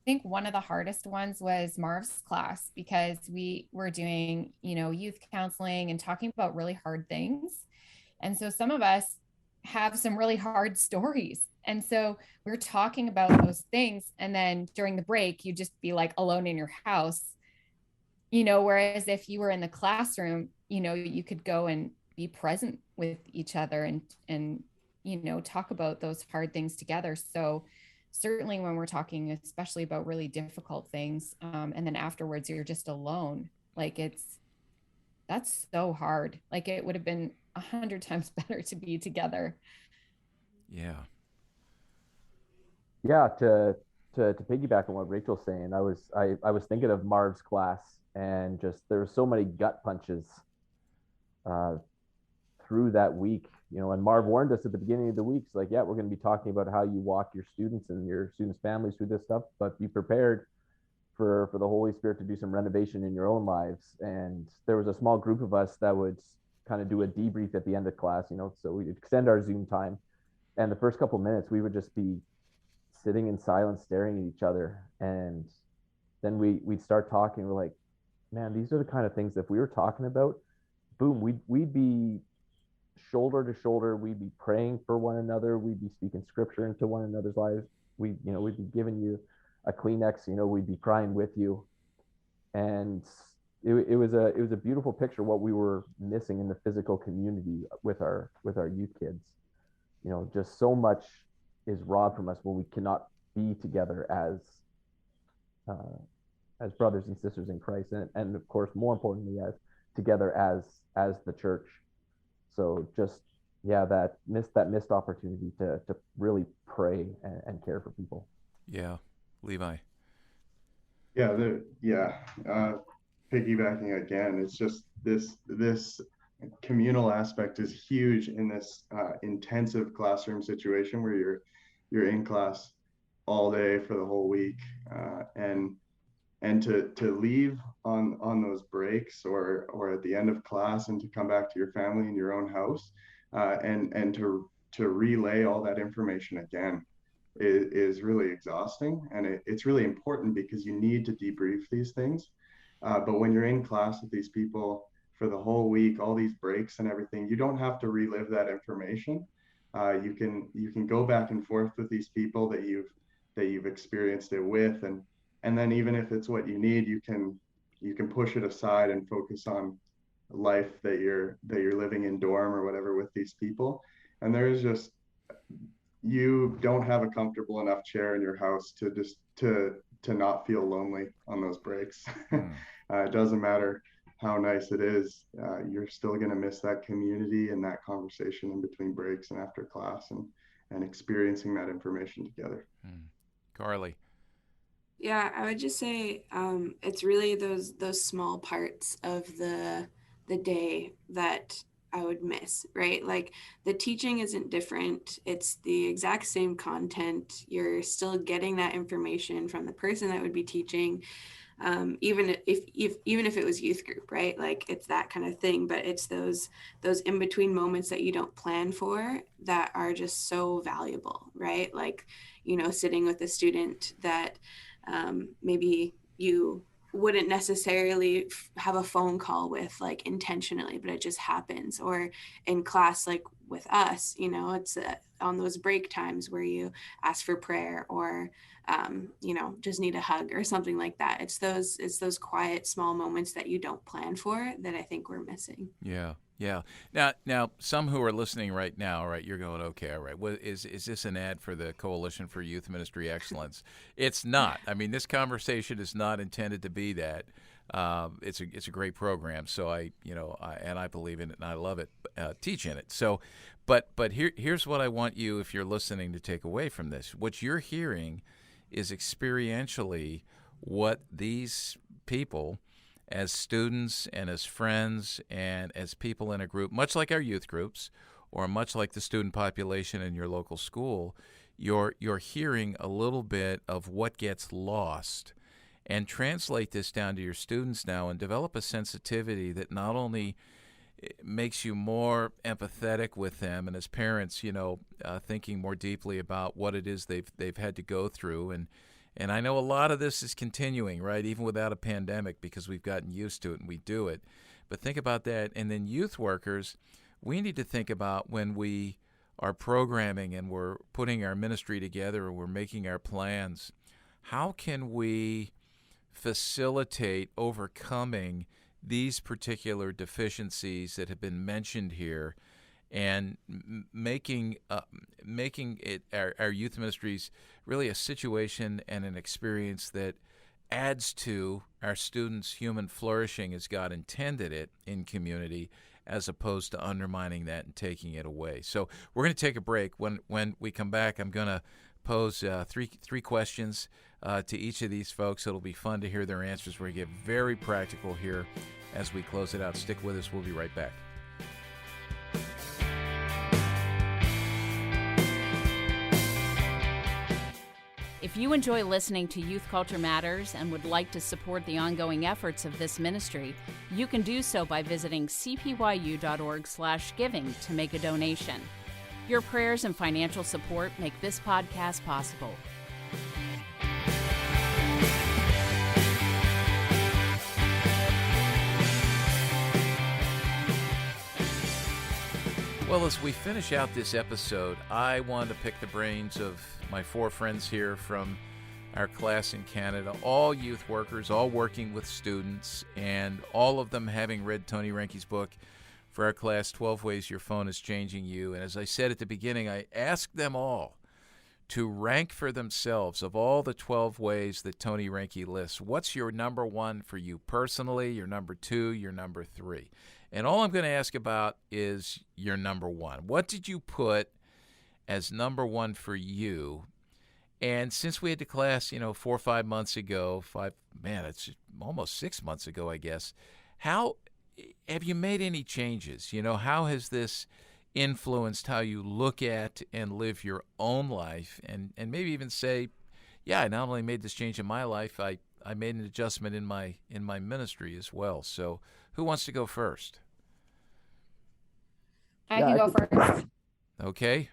think one of the hardest ones was Marv's class, because we were doing, youth counseling and talking about really hard things. And so some of us have some really hard stories. And so we were talking about those things. And then during the break, you'd just be like alone in your house, whereas if you were in the classroom, you could go and be present with each other and talk about those hard things together. So certainly when we're talking, especially about really difficult things, and then afterwards you're just alone, like that's so hard. Like it would have been 100 times better to be together. Yeah. Yeah. To piggyback on what Rachel's saying, I was thinking of Marv's class, and just there were so many gut punches through that week. and Marv warned us at the beginning of the week, like, yeah, we're going to be talking about how you walk your students and your students' families through this stuff, but be prepared for the Holy Spirit to do some renovation in your own lives. And there was a small group of us that would kind of do a debrief at the end of class, so we'd extend our Zoom time. And the first couple of minutes, we would just be sitting in silence, staring at each other. And then we'd start talking. We're like, man, these are the kind of things that if we were talking about, boom, we'd be shoulder to shoulder. We'd be praying for one another. We'd be speaking scripture into one another's lives. We'd be giving you a Kleenex, we'd be crying with you. And it was a beautiful picture what we were missing in the physical community with our youth kids. Just so much is robbed from us when we cannot be together as brothers and sisters in Christ, and of course, more importantly, as together as the church. So just that missed opportunity to really pray and care for people. Yeah, Levi. Piggybacking again, it's just this communal aspect is huge in this intensive classroom situation where you're in class all day for the whole week, and to leave on those breaks or at the end of class and to come back to your family in your own house, and to relay all that information again is really exhausting. And it's really important because you need to debrief these things. But when you're in class with these people for the whole week, all these breaks and everything, you don't have to relive that information. You can go back and forth with these people that you've experienced it with, and then even if it's what you need, you can push it aside and focus on life that you're living in dorm or whatever with these people. And there's just, you don't have a comfortable enough chair in your house to not feel lonely on those breaks. It doesn't matter how nice it is, you're still going to miss that community and that conversation in between breaks and after class, and experiencing that information together. Carly. Yeah, I would just say it's really those small parts of the day that I would miss, right? Like the teaching isn't different. It's the exact same content. You're still getting that information from the person that would be teaching. Even if it was youth group, right? Like it's that kind of thing, but it's those in between moments that you don't plan for that are just so valuable, right? Like, sitting with a student that maybe you wouldn't necessarily have a phone call with, like, intentionally, but it just happens. Or in class, like with us, it's on those break times where you ask for prayer or just need a hug or something like that. It's those quiet small moments that you don't plan for that I think we're missing. Yeah. Now, some who are listening right now, right, you're going, okay, all right. Well, is this an ad for the Coalition for Youth Ministry Excellence? It's not. I mean, this conversation is not intended to be that. It's a great program. So I believe in it and I love it. Teach in it. So, but here's what I want you, if you're listening, to take away from this. What you're hearing is experientially what these people, as students and as friends and as people in a group, much like our youth groups or much like the student population in your local school, you're hearing a little bit of what gets lost, and translate this down to your students now and develop a sensitivity that not only makes you more empathetic with them, and as parents, thinking more deeply about what it is they've had to go through. And I know a lot of this is continuing, right, even without a pandemic, because we've gotten used to it and we do it. But think about that. And then youth workers, we need to think about when we are programming and we're putting our ministry together and we're making our plans, how can we facilitate overcoming these particular deficiencies that have been mentioned here, and making it our youth ministries really a situation and an experience that adds to our students' human flourishing as God intended it in community, as opposed to undermining that and taking it away. So we're going to take a break. When we come back, I'm going to pose three questions to each of these folks. It'll be fun to hear their answers. We're going to get very practical here as we close it out. Stick with us. We'll be right back. If you enjoy listening to Youth Culture Matters and would like to support the ongoing efforts of this ministry, you can do so by visiting cpyu.org/giving to make a donation. Your prayers and financial support make this podcast possible. Well, as we finish out this episode, I want to pick the brains of my four friends here from our class in Canada, all youth workers, all working with students, and all of them having read Tony Reinke's book for our class, 12 Ways Your Phone is Changing You. And as I said at the beginning, I asked them all to rank for themselves of all the 12 ways that Tony Reinke lists. What's your number one for you personally, your number two, your number three? And all I'm going to ask about is your number one. What did you put as number one for you? And since we had the class, 4 or 5 months ago, it's almost 6 months ago, I guess, how have you made any changes? How has this influenced how you look at and live your own life? And maybe even say, yeah, I not only made this change in my life, I made an adjustment in my ministry as well. So who wants to go first? I can go first. Okay.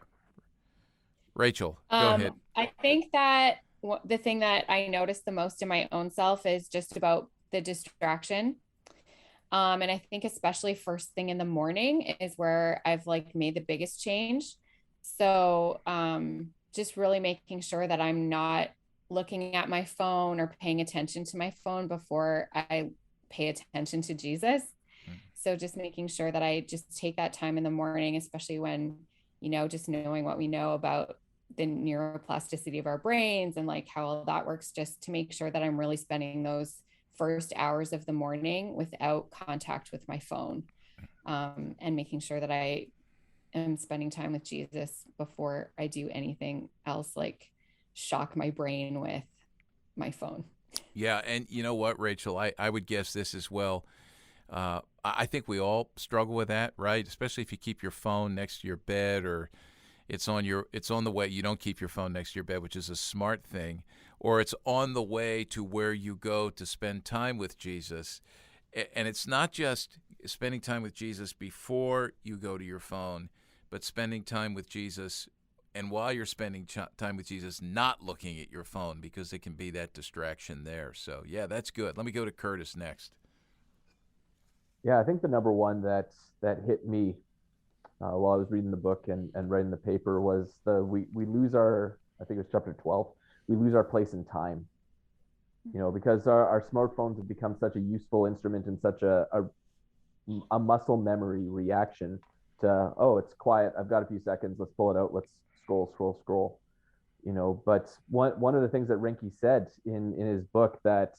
Rachel, go ahead. I think that the thing that I noticed the most in my own self is just about the distraction. And I think especially first thing in the morning is where I've made the biggest change. So just really making sure that I'm not looking at my phone or paying attention to my phone before I pay attention to Jesus. So just making sure that I just take that time in the morning, especially when, just knowing what we know about the neuroplasticity of our brains and how all that works, just to make sure that I'm really spending those first hours of the morning without contact with my phone, and making sure that I am spending time with Jesus before I do anything else, like shock my brain with my phone. Yeah. And you know what, Rachel, I would guess this as well. I think we all struggle with that, right? Especially if you keep your phone next to your bed, or it's on the way. You don't keep your phone next to your bed, which is a smart thing, or it's on the way to where you go to spend time with Jesus. And it's not just spending time with Jesus before you go to your phone, but spending time with Jesus, and while you're spending time with Jesus, not looking at your phone, because it can be that distraction there. So yeah, that's good. Let me go to Curtis next. Yeah, I think the number one that hit me while I was reading the book and writing the paper was we lose our, I think it was chapter 12, we lose our place in time. Because our smartphones have become such a useful instrument and such a muscle memory reaction to, oh, it's quiet, I've got a few seconds, let's pull it out, let's scroll. But one of the things that Reinke said in his book that,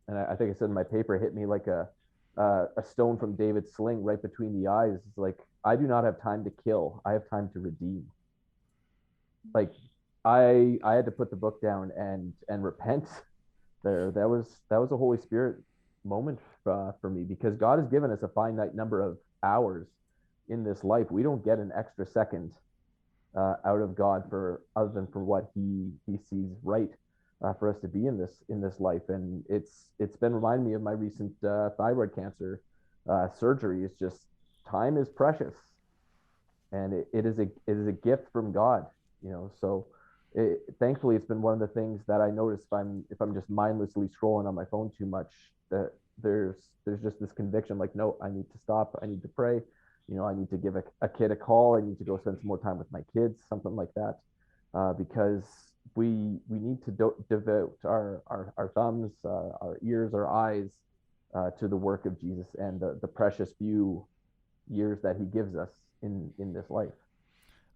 and I think I said in my paper, hit me like a stone from David's sling right between the eyes. It's like, I do not have time to kill, I have time to redeem. I had to put the book down and repent there. That was a Holy Spirit moment for me, because God has given us a finite number of hours in this life. We don't get an extra second out of God other than for what he sees right for us to be in this life. And it's been reminding me of my recent thyroid cancer surgery. It's just, time is precious, and it is a gift from God. So thankfully it's been one of the things that I notice if I'm just mindlessly scrolling on my phone too much, that there's just this conviction, no, I need to stop, I need to pray, I need to give a kid a call, I need to go spend some more time with my kids, something like that, because we need to devote our thumbs, our ears, our eyes to the work of Jesus and the precious few years that he gives us in this life.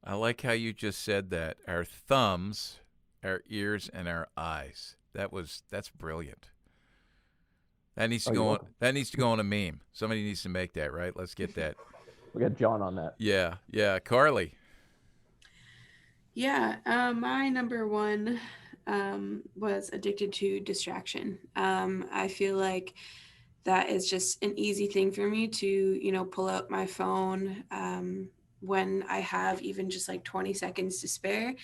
I like how you just said that. Our thumbs, our ears, and our eyes. That's brilliant. That needs to go on. That needs to go on a meme. Somebody needs to make that, right? Let's get that. We got John on that. Yeah. Carly. Yeah, my number one was addicted to distraction. I feel like that is just an easy thing for me to, pull out my phone when I have even just 20 seconds to spare.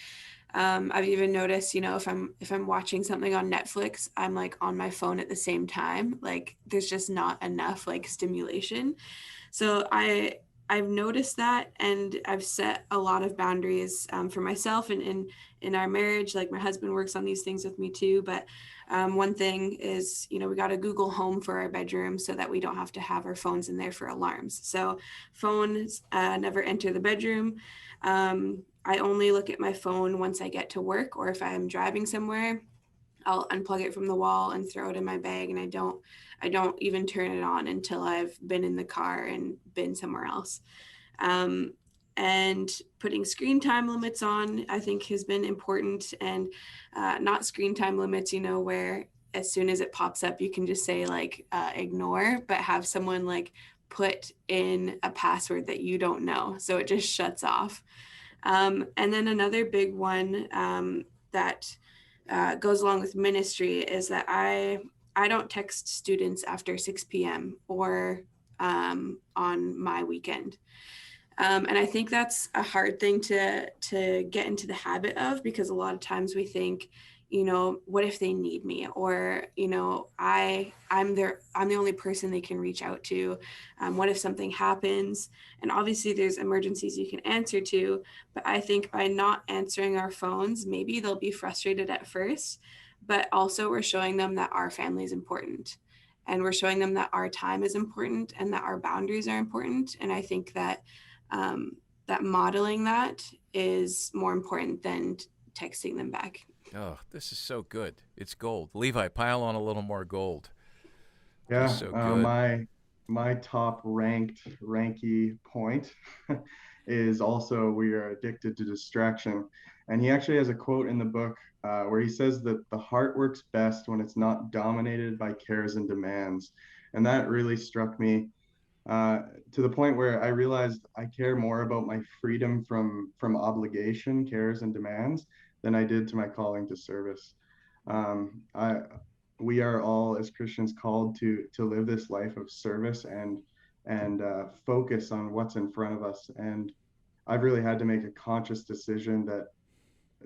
I've even noticed, if I'm watching something on Netflix, I'm like on my phone at the same time. Like there's just not enough like stimulation. So I've noticed that, and I've set a lot of boundaries for myself and in our marriage. Like my husband works on these things with me too. But one thing is, we got a Google Home for our bedroom so that we don't have to have our phones in there for alarms. So phones never enter the bedroom. I only look at my phone once I get to work, or if I'm driving somewhere, I'll unplug it from the wall and throw it in my bag, and I don't even turn it on until I've been in the car and been somewhere else. And putting screen time limits on, I think, has been important, and not screen time limits, where as soon as it pops up, you can just say like ignore, but have someone like put in a password that you don't know, so it just shuts off. And then another big one that goes along with ministry is that I don't text students after 6 p.m. or on my weekend. And I think that's a hard thing to get into the habit of, because a lot of times we think, what if they need me? Or, I'm the only person they can reach out to. What if something happens? And obviously there's emergencies you can answer to, but I think by not answering our phones, maybe they'll be frustrated at first, but also we're showing them that our family is important, and we're showing them that our time is important and that our boundaries are important. And I think that that modeling that is more important than texting them back. Oh, this is so good. It's gold. Levi, pile on a little more gold. Yeah, so good. My top ranky point is also we are addicted to distraction. And he actually has a quote in the book where he says that the heart works best when it's not dominated by cares and demands. And that really struck me to the point where I realized I care more about my freedom from obligation, cares, and demands than I did to my calling to service. We are all as Christians called to live this life of service and focus on what's in front of us. And I've really had to make a conscious decision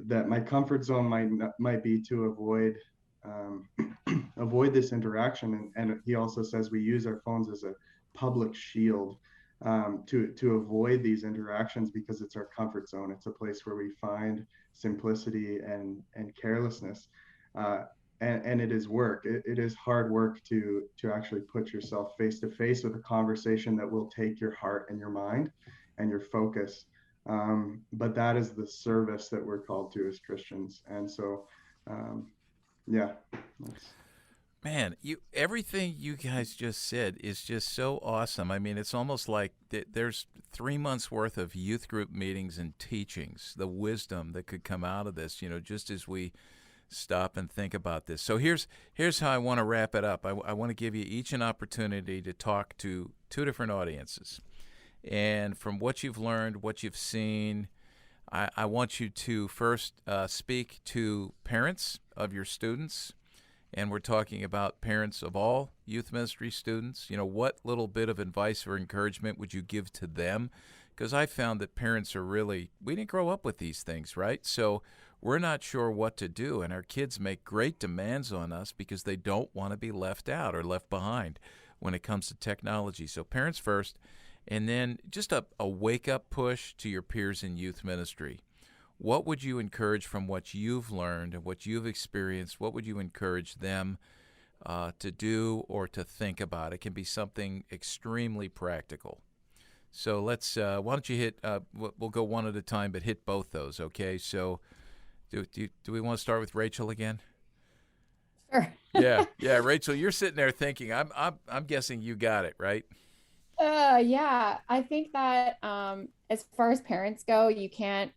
that my comfort zone might be to avoid avoid this interaction. And he also says we use our phones as a public shield to avoid these interactions, because it's our comfort zone. It's a place where we find simplicity and carelessness. And it is work. It is hard work to actually put yourself face to face with a conversation that will take your heart and your mind and your focus. But that is the service that we're called to as Christians. And so, yeah. Man, everything you guys just said is just so awesome. I mean, it's almost like there's 3 months worth of youth group meetings and teachings, the wisdom that could come out of this, just as we stop and think about this. So here's how I want to wrap it up. I want to give you each an opportunity to talk to 2 different audiences. And from what you've learned, what you've seen, I want you to first speak to parents of your students. And we're talking about parents of all youth ministry students. What little bit of advice or encouragement would you give to them? Because I found that parents are we didn't grow up with these things, right? So we're not sure what to do, and our kids make great demands on us because they don't want to be left out or left behind when it comes to technology. So parents first, and then just a wake-up push to your peers in youth ministry. What would you encourage from what you've learned and what you've experienced? What would you encourage them to do or to think about? It can be something extremely practical. So let's, why don't you hit, we'll go one at a time, but hit both those, okay? So do we want to start with Rachel again? Sure. Yeah, Rachel, you're sitting there thinking, I'm guessing you got it, right? Yeah, I think that as far as parents go, you can't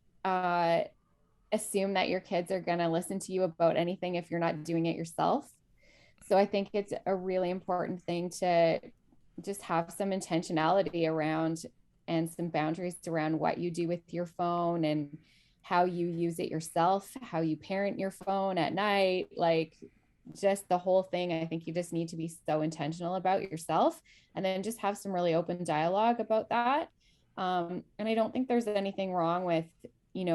assume that your kids are going to listen to you about anything if you're not doing it yourself. So I think it's a really important thing to just have some intentionality around and some boundaries around what you do with your phone and how you use it yourself, how you parent your phone at night, like just the whole thing. I think you just need to be so intentional about yourself and then just have some really open dialogue about that. And I don't think there's anything wrong with,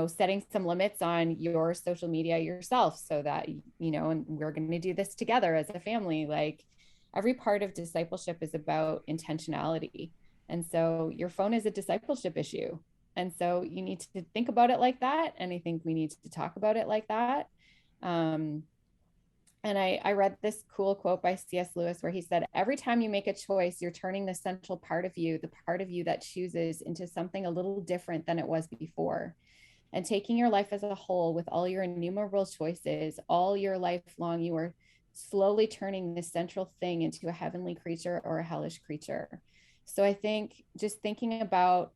setting some limits on your social media yourself so that, and we're going to do this together as a family. Like, every part of discipleship is about intentionality. And so your phone is a discipleship issue. And so you need to think about it like that. And I think we need to talk about it like that. And I read this cool quote by C.S. Lewis where he said, every time you make a choice, you're turning the central part of you, the part of you that chooses, into something a little different than it was before. And taking your life as a whole with all your innumerable choices, all your life long, you are slowly turning this central thing into a heavenly creature or a hellish creature. So I think just thinking about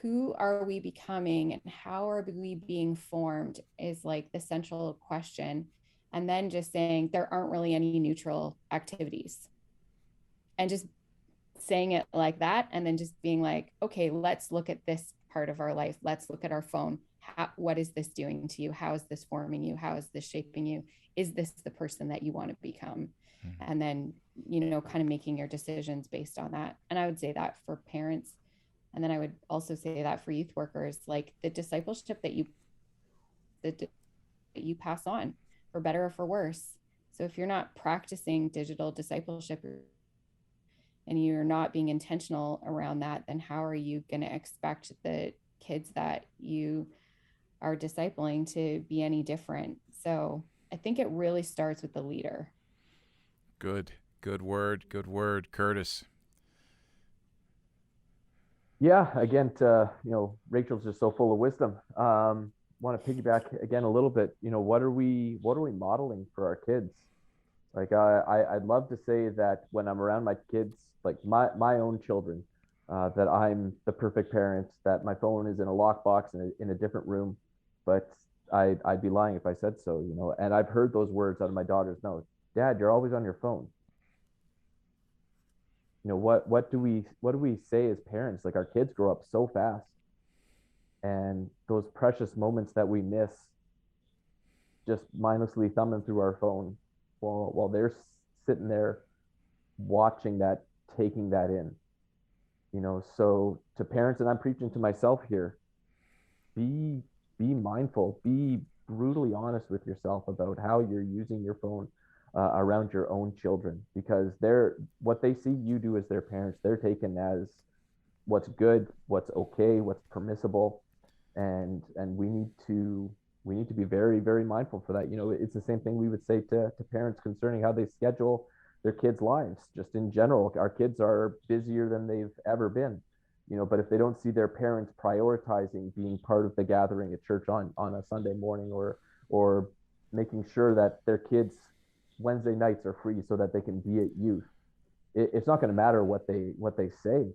who are we becoming and how are we being formed is like the central question. And then just saying there aren't really any neutral activities, and just saying it like that. And then just being like, okay, let's look at this part of our life. Let's look at our phone. What is this doing to you? How is this forming you? How is this shaping you? Is this the person that you want to become? Mm-hmm. And then, kind of making your decisions based on that. And I would say that for parents. And then I would also say that for youth workers, like the discipleship that you pass on, for better or for worse. So if you're not practicing digital discipleship and you're not being intentional around that, then how are you going to expect the kids that you are discipling to be any different? So I think it really starts with the leader. Good word. Curtis. Yeah, again, Rachel's just so full of wisdom. Want to piggyback again a little bit. What are we modeling for our kids? Like I'd love to say that when I'm around my kids, like my own children, that I'm the perfect parent, that my phone is in a lockbox in a different room, but I'd be lying if I said so. And I've heard those words out of my daughter's mouth. Dad, you're always on your phone. What do we say as parents? Like, our kids grow up so fast, and those precious moments that we miss just mindlessly thumbing through our phone while they're sitting there watching that, taking that in. So to parents, and I'm preaching to myself here, be mindful, be brutally honest with yourself about how you're using your phone around your own children, because what they see you do as their parents, they're taken as what's good, what's okay, what's permissible, and we need to be very, very mindful for that. It's the same thing we would say to parents concerning how they schedule their kids' lives. Just in general, our kids are busier than they've ever been, but if they don't see their parents prioritizing being part of the gathering at church on a Sunday morning, or making sure that their kids' Wednesday nights are free so that they can be at youth, it's not going to matter what they say.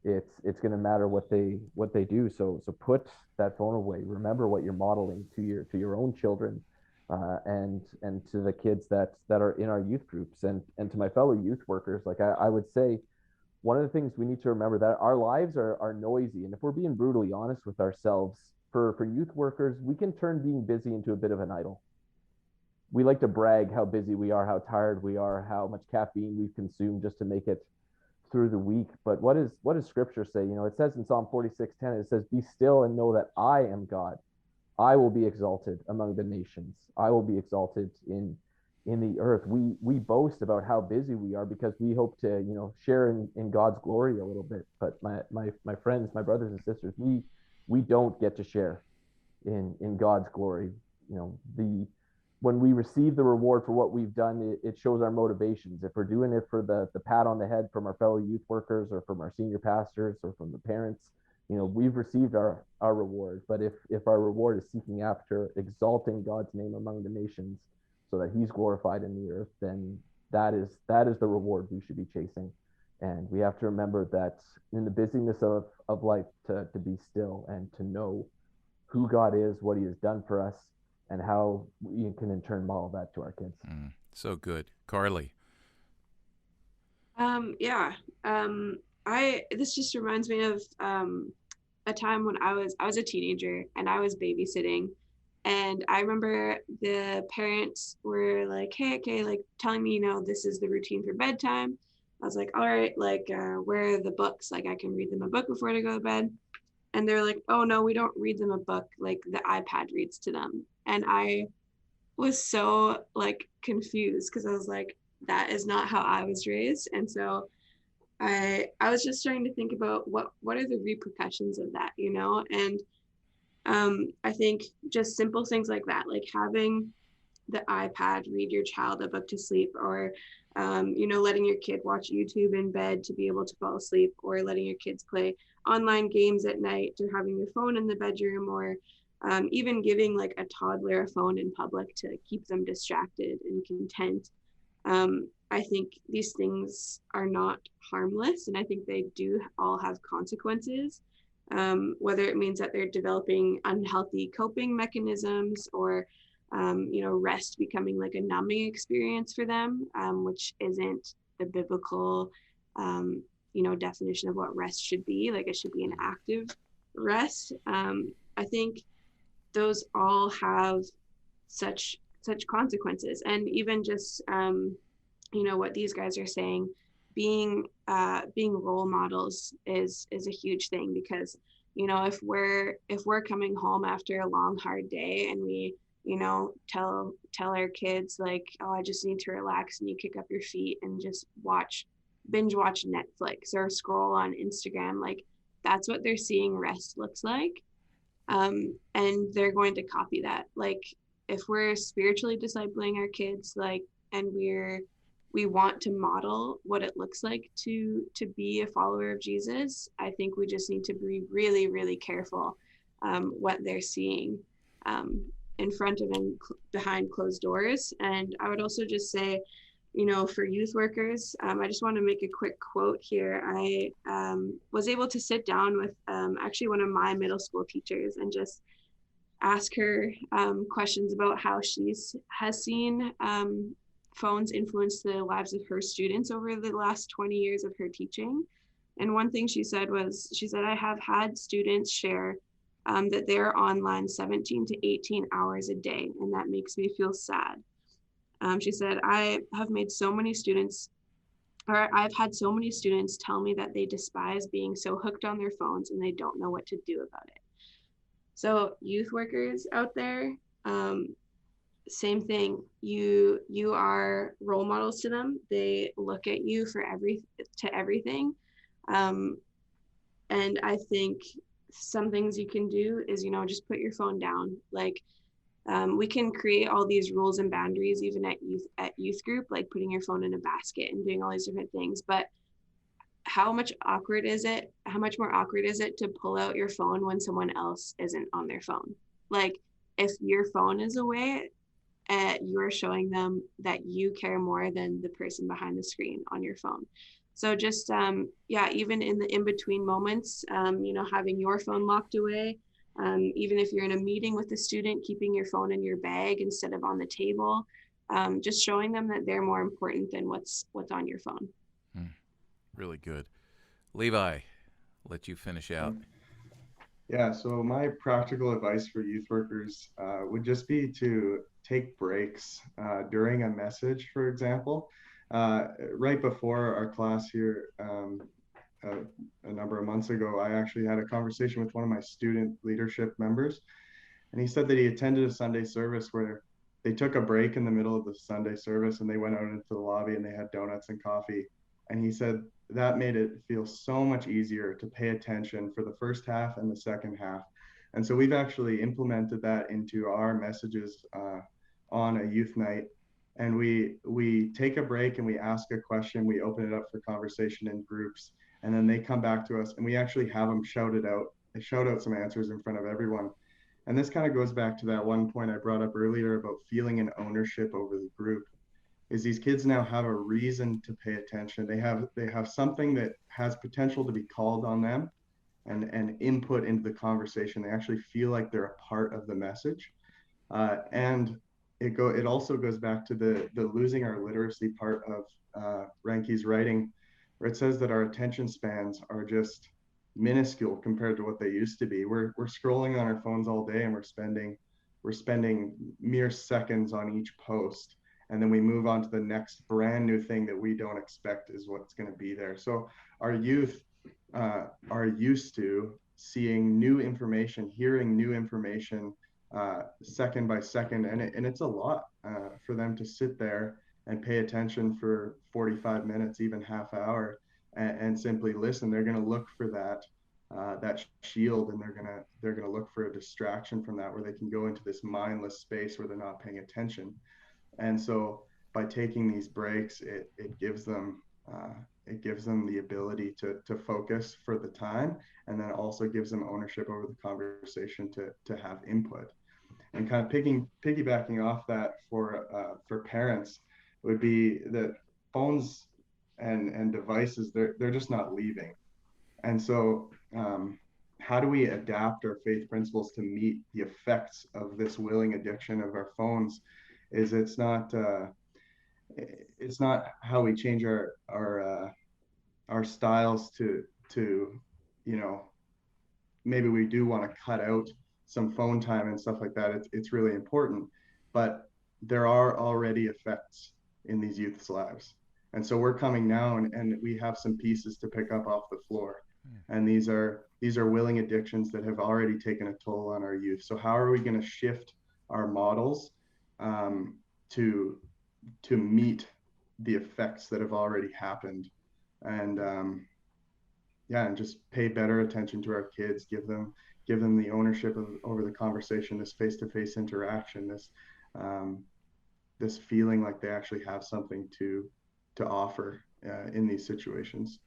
It's going to matter what they do. So put that phone away. Remember what you're modeling to your own children, and to the kids that are in our youth groups, and to my fellow youth workers. Like I would say, one of the things we need to remember, that our lives are noisy, and if we're being brutally honest with ourselves, for youth workers, we can turn being busy into a bit of an idol. We like to brag how busy we are, how tired we are, how much caffeine we've consumed just to make it through the week. But what does Scripture say? It says in Psalm 46:10, it says, "Be still and know that I am God. I will be exalted among the nations. I will be exalted in the earth." We boast about how busy we are because we hope to share in God's glory a little bit. But my friends, my brothers and sisters, we don't get to share in God's glory. When we receive the reward for what we've done, it shows our motivations. If we're doing it for the pat on the head from our fellow youth workers, or from our senior pastors, or from the parents, we've received our reward. But if our reward is seeking after exalting God's name among the nations so that he's glorified in the earth, then that is the reward we should be chasing. And we have to remember that in the busyness of life, to be still and to know who God is, what he has done for us, and how we can in turn model that to our kids. So good. Carly. This just reminds me of a time when I was a teenager and I was babysitting, and I remember the parents were like, "Hey, okay," like telling me, this is the routine for bedtime. I was like, all right, like where are the books? Like I can read them a book before I go to bed. and they're like, oh no, we don't read them a book, like the iPad reads to them. And I was so like confused, because I was like, that is not how I was raised. And so I was just trying to think about what are the repercussions of that, you know? And I think just simple things like that, like having the iPad read your child a book to sleep, or you know, letting your kid watch YouTube in bed to be able to fall asleep, or letting your kids play online games at night, or having your phone in the bedroom, or even giving like a toddler a phone in public to keep them distracted and content. I think these things are not harmless, and I think they do all have consequences, whether it means that they're developing unhealthy coping mechanisms, or you know, rest becoming like a numbing experience for them, which isn't the biblical, you know, definition of what rest should be. Like, it should be an active rest. I think those all have such consequences. And even just you know, what these guys are saying, being role models is a huge thing, because, you know, if we're coming home after a long hard day and we, you know, tell our kids like, oh, I just need to relax, and you kick up your feet and just binge watch Netflix or scroll on Instagram, like that's what they're seeing rest looks like. And they're going to copy that. Like, if we're spiritually discipling our kids, like, and we want to model what it looks like to be a follower of Jesus, I think we just need to be really, really careful what they're seeing in front of and behind closed doors. And I would also just say, you know, for youth workers, I just want to make a quick quote here. I was able to sit down with actually one of my middle school teachers and just ask her questions about how has seen phones influence the lives of her students over the last 20 years of her teaching. And one thing she said, I have had students share that they're online 17 to 18 hours a day, and that makes me feel sad. She said, I've had so many students tell me that they despise being so hooked on their phones and they don't know what to do about it. So youth workers out there, same thing. You are role models to them. They look at you for everything. And I think some things you can do is, you know, just put your phone down. Like, we can create all these rules and boundaries even at youth group, like putting your phone in a basket and doing all these different things. But how much more awkward is it to pull out your phone when someone else isn't on their phone? Like, if your phone is away, you are showing them that you care more than the person behind the screen on your phone. So just even in the in-between moments, you know, having your phone locked away, even if you're in a meeting with a student, keeping your phone in your bag instead of on the table, just showing them that they're more important than what's on your phone. Really good. Levi, let you finish out. Yeah, so my practical advice for youth workers would just be to take breaks during a message, for example. Right before our class here, a number of months ago, I actually had a conversation with one of my student leadership members, and he said that he attended a Sunday service where they took a break in the middle of the Sunday service and they went out into the lobby and they had donuts and coffee. And he said that made it feel so much easier to pay attention for the first half and the second half. And so we've actually implemented that into our messages on a youth night. And we take a break and we ask a question, we open it up for conversation in groups, and then they come back to us and we actually have them shout out some answers in front of everyone. And this kind of goes back to that one point I brought up earlier about feeling an ownership over the group. Is these kids now have a reason to pay attention. They have something that has potential to be called on them and input into the conversation. They actually feel like they're a part of the message. And it also goes back to the losing our literacy part of Reinke's writing, where it says that our attention spans are just minuscule compared to what they used to be. We're scrolling on our phones all day and we're spending mere seconds on each post. And then we move on to the next brand new thing that we don't expect is what's going to be there. So our youth are used to seeing new information, hearing new information second by second, and it's a lot for them to sit there and pay attention for 45 minutes, even half hour, and simply listen. They're going to look for that shield, and they're gonna look for a distraction from that, where they can go into this mindless space where they're not paying attention. And so by taking these breaks, it gives them the ability to focus for the time, and then also gives them ownership over the conversation to have input. And kind of piggybacking off that for parents would be that phones and devices, they're just not leaving. And so how do we adapt our faith principles to meet the effects of this willing addiction of our phones? It's not how we change our styles to maybe we do want to cut out some phone time and stuff like that. It's really important, but there are already effects in these youth's lives. And so we're coming now and we have some pieces to pick up off the floor. And these are willing addictions that have already taken a toll on our youth. So how are we going to shift our models to meet the effects that have already happened? And and just pay better attention to our kids, give them the ownership over the conversation, this face-to-face interaction, this feeling like they actually have something to offer in these situations.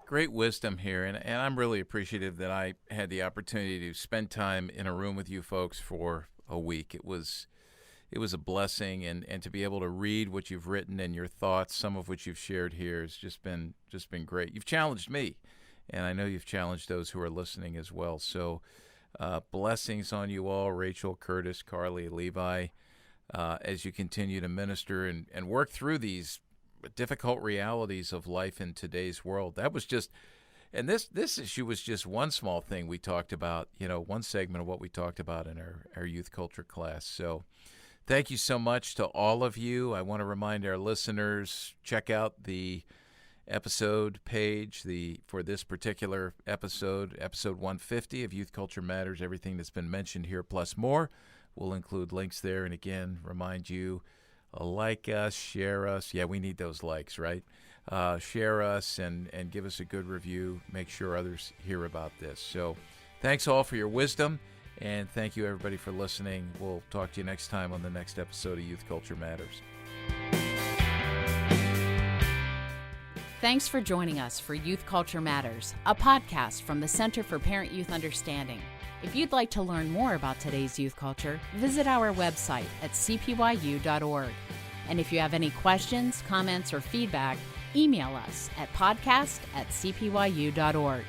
Great wisdom here, and I'm really appreciative that I had the opportunity to spend time in a room with you folks for a week. It was a blessing, and to be able to read what you've written and your thoughts, some of which you've shared here, has just been great. You've challenged me, and I know you've challenged those who are listening as well. So blessings on you all, Rachel, Curtis, Carly, Levi, as you continue to minister and work through these difficult realities of life in today's world. That was just, and this issue was just one small thing we talked about, one segment of what we talked about in our youth culture class. So thank you so much to all of you. I want to remind our listeners, check out the episode page for this particular episode 150 of Youth Culture Matters. Everything that's been mentioned here plus more. We'll include links there. And again, remind you, like us, share us. Yeah, we need those likes, right? Share us and give us a good review. Make sure others hear about this. So thanks all for your wisdom, and thank you everybody for listening. We'll talk to you next time on the next episode of Youth Culture Matters. Thanks for joining us for Youth Culture Matters, a podcast from the Center for Parent-Youth Understanding. If you'd like to learn more about today's youth culture, visit our website at cpyu.org. And if you have any questions, comments, or feedback, email us at podcast@cpyu.org.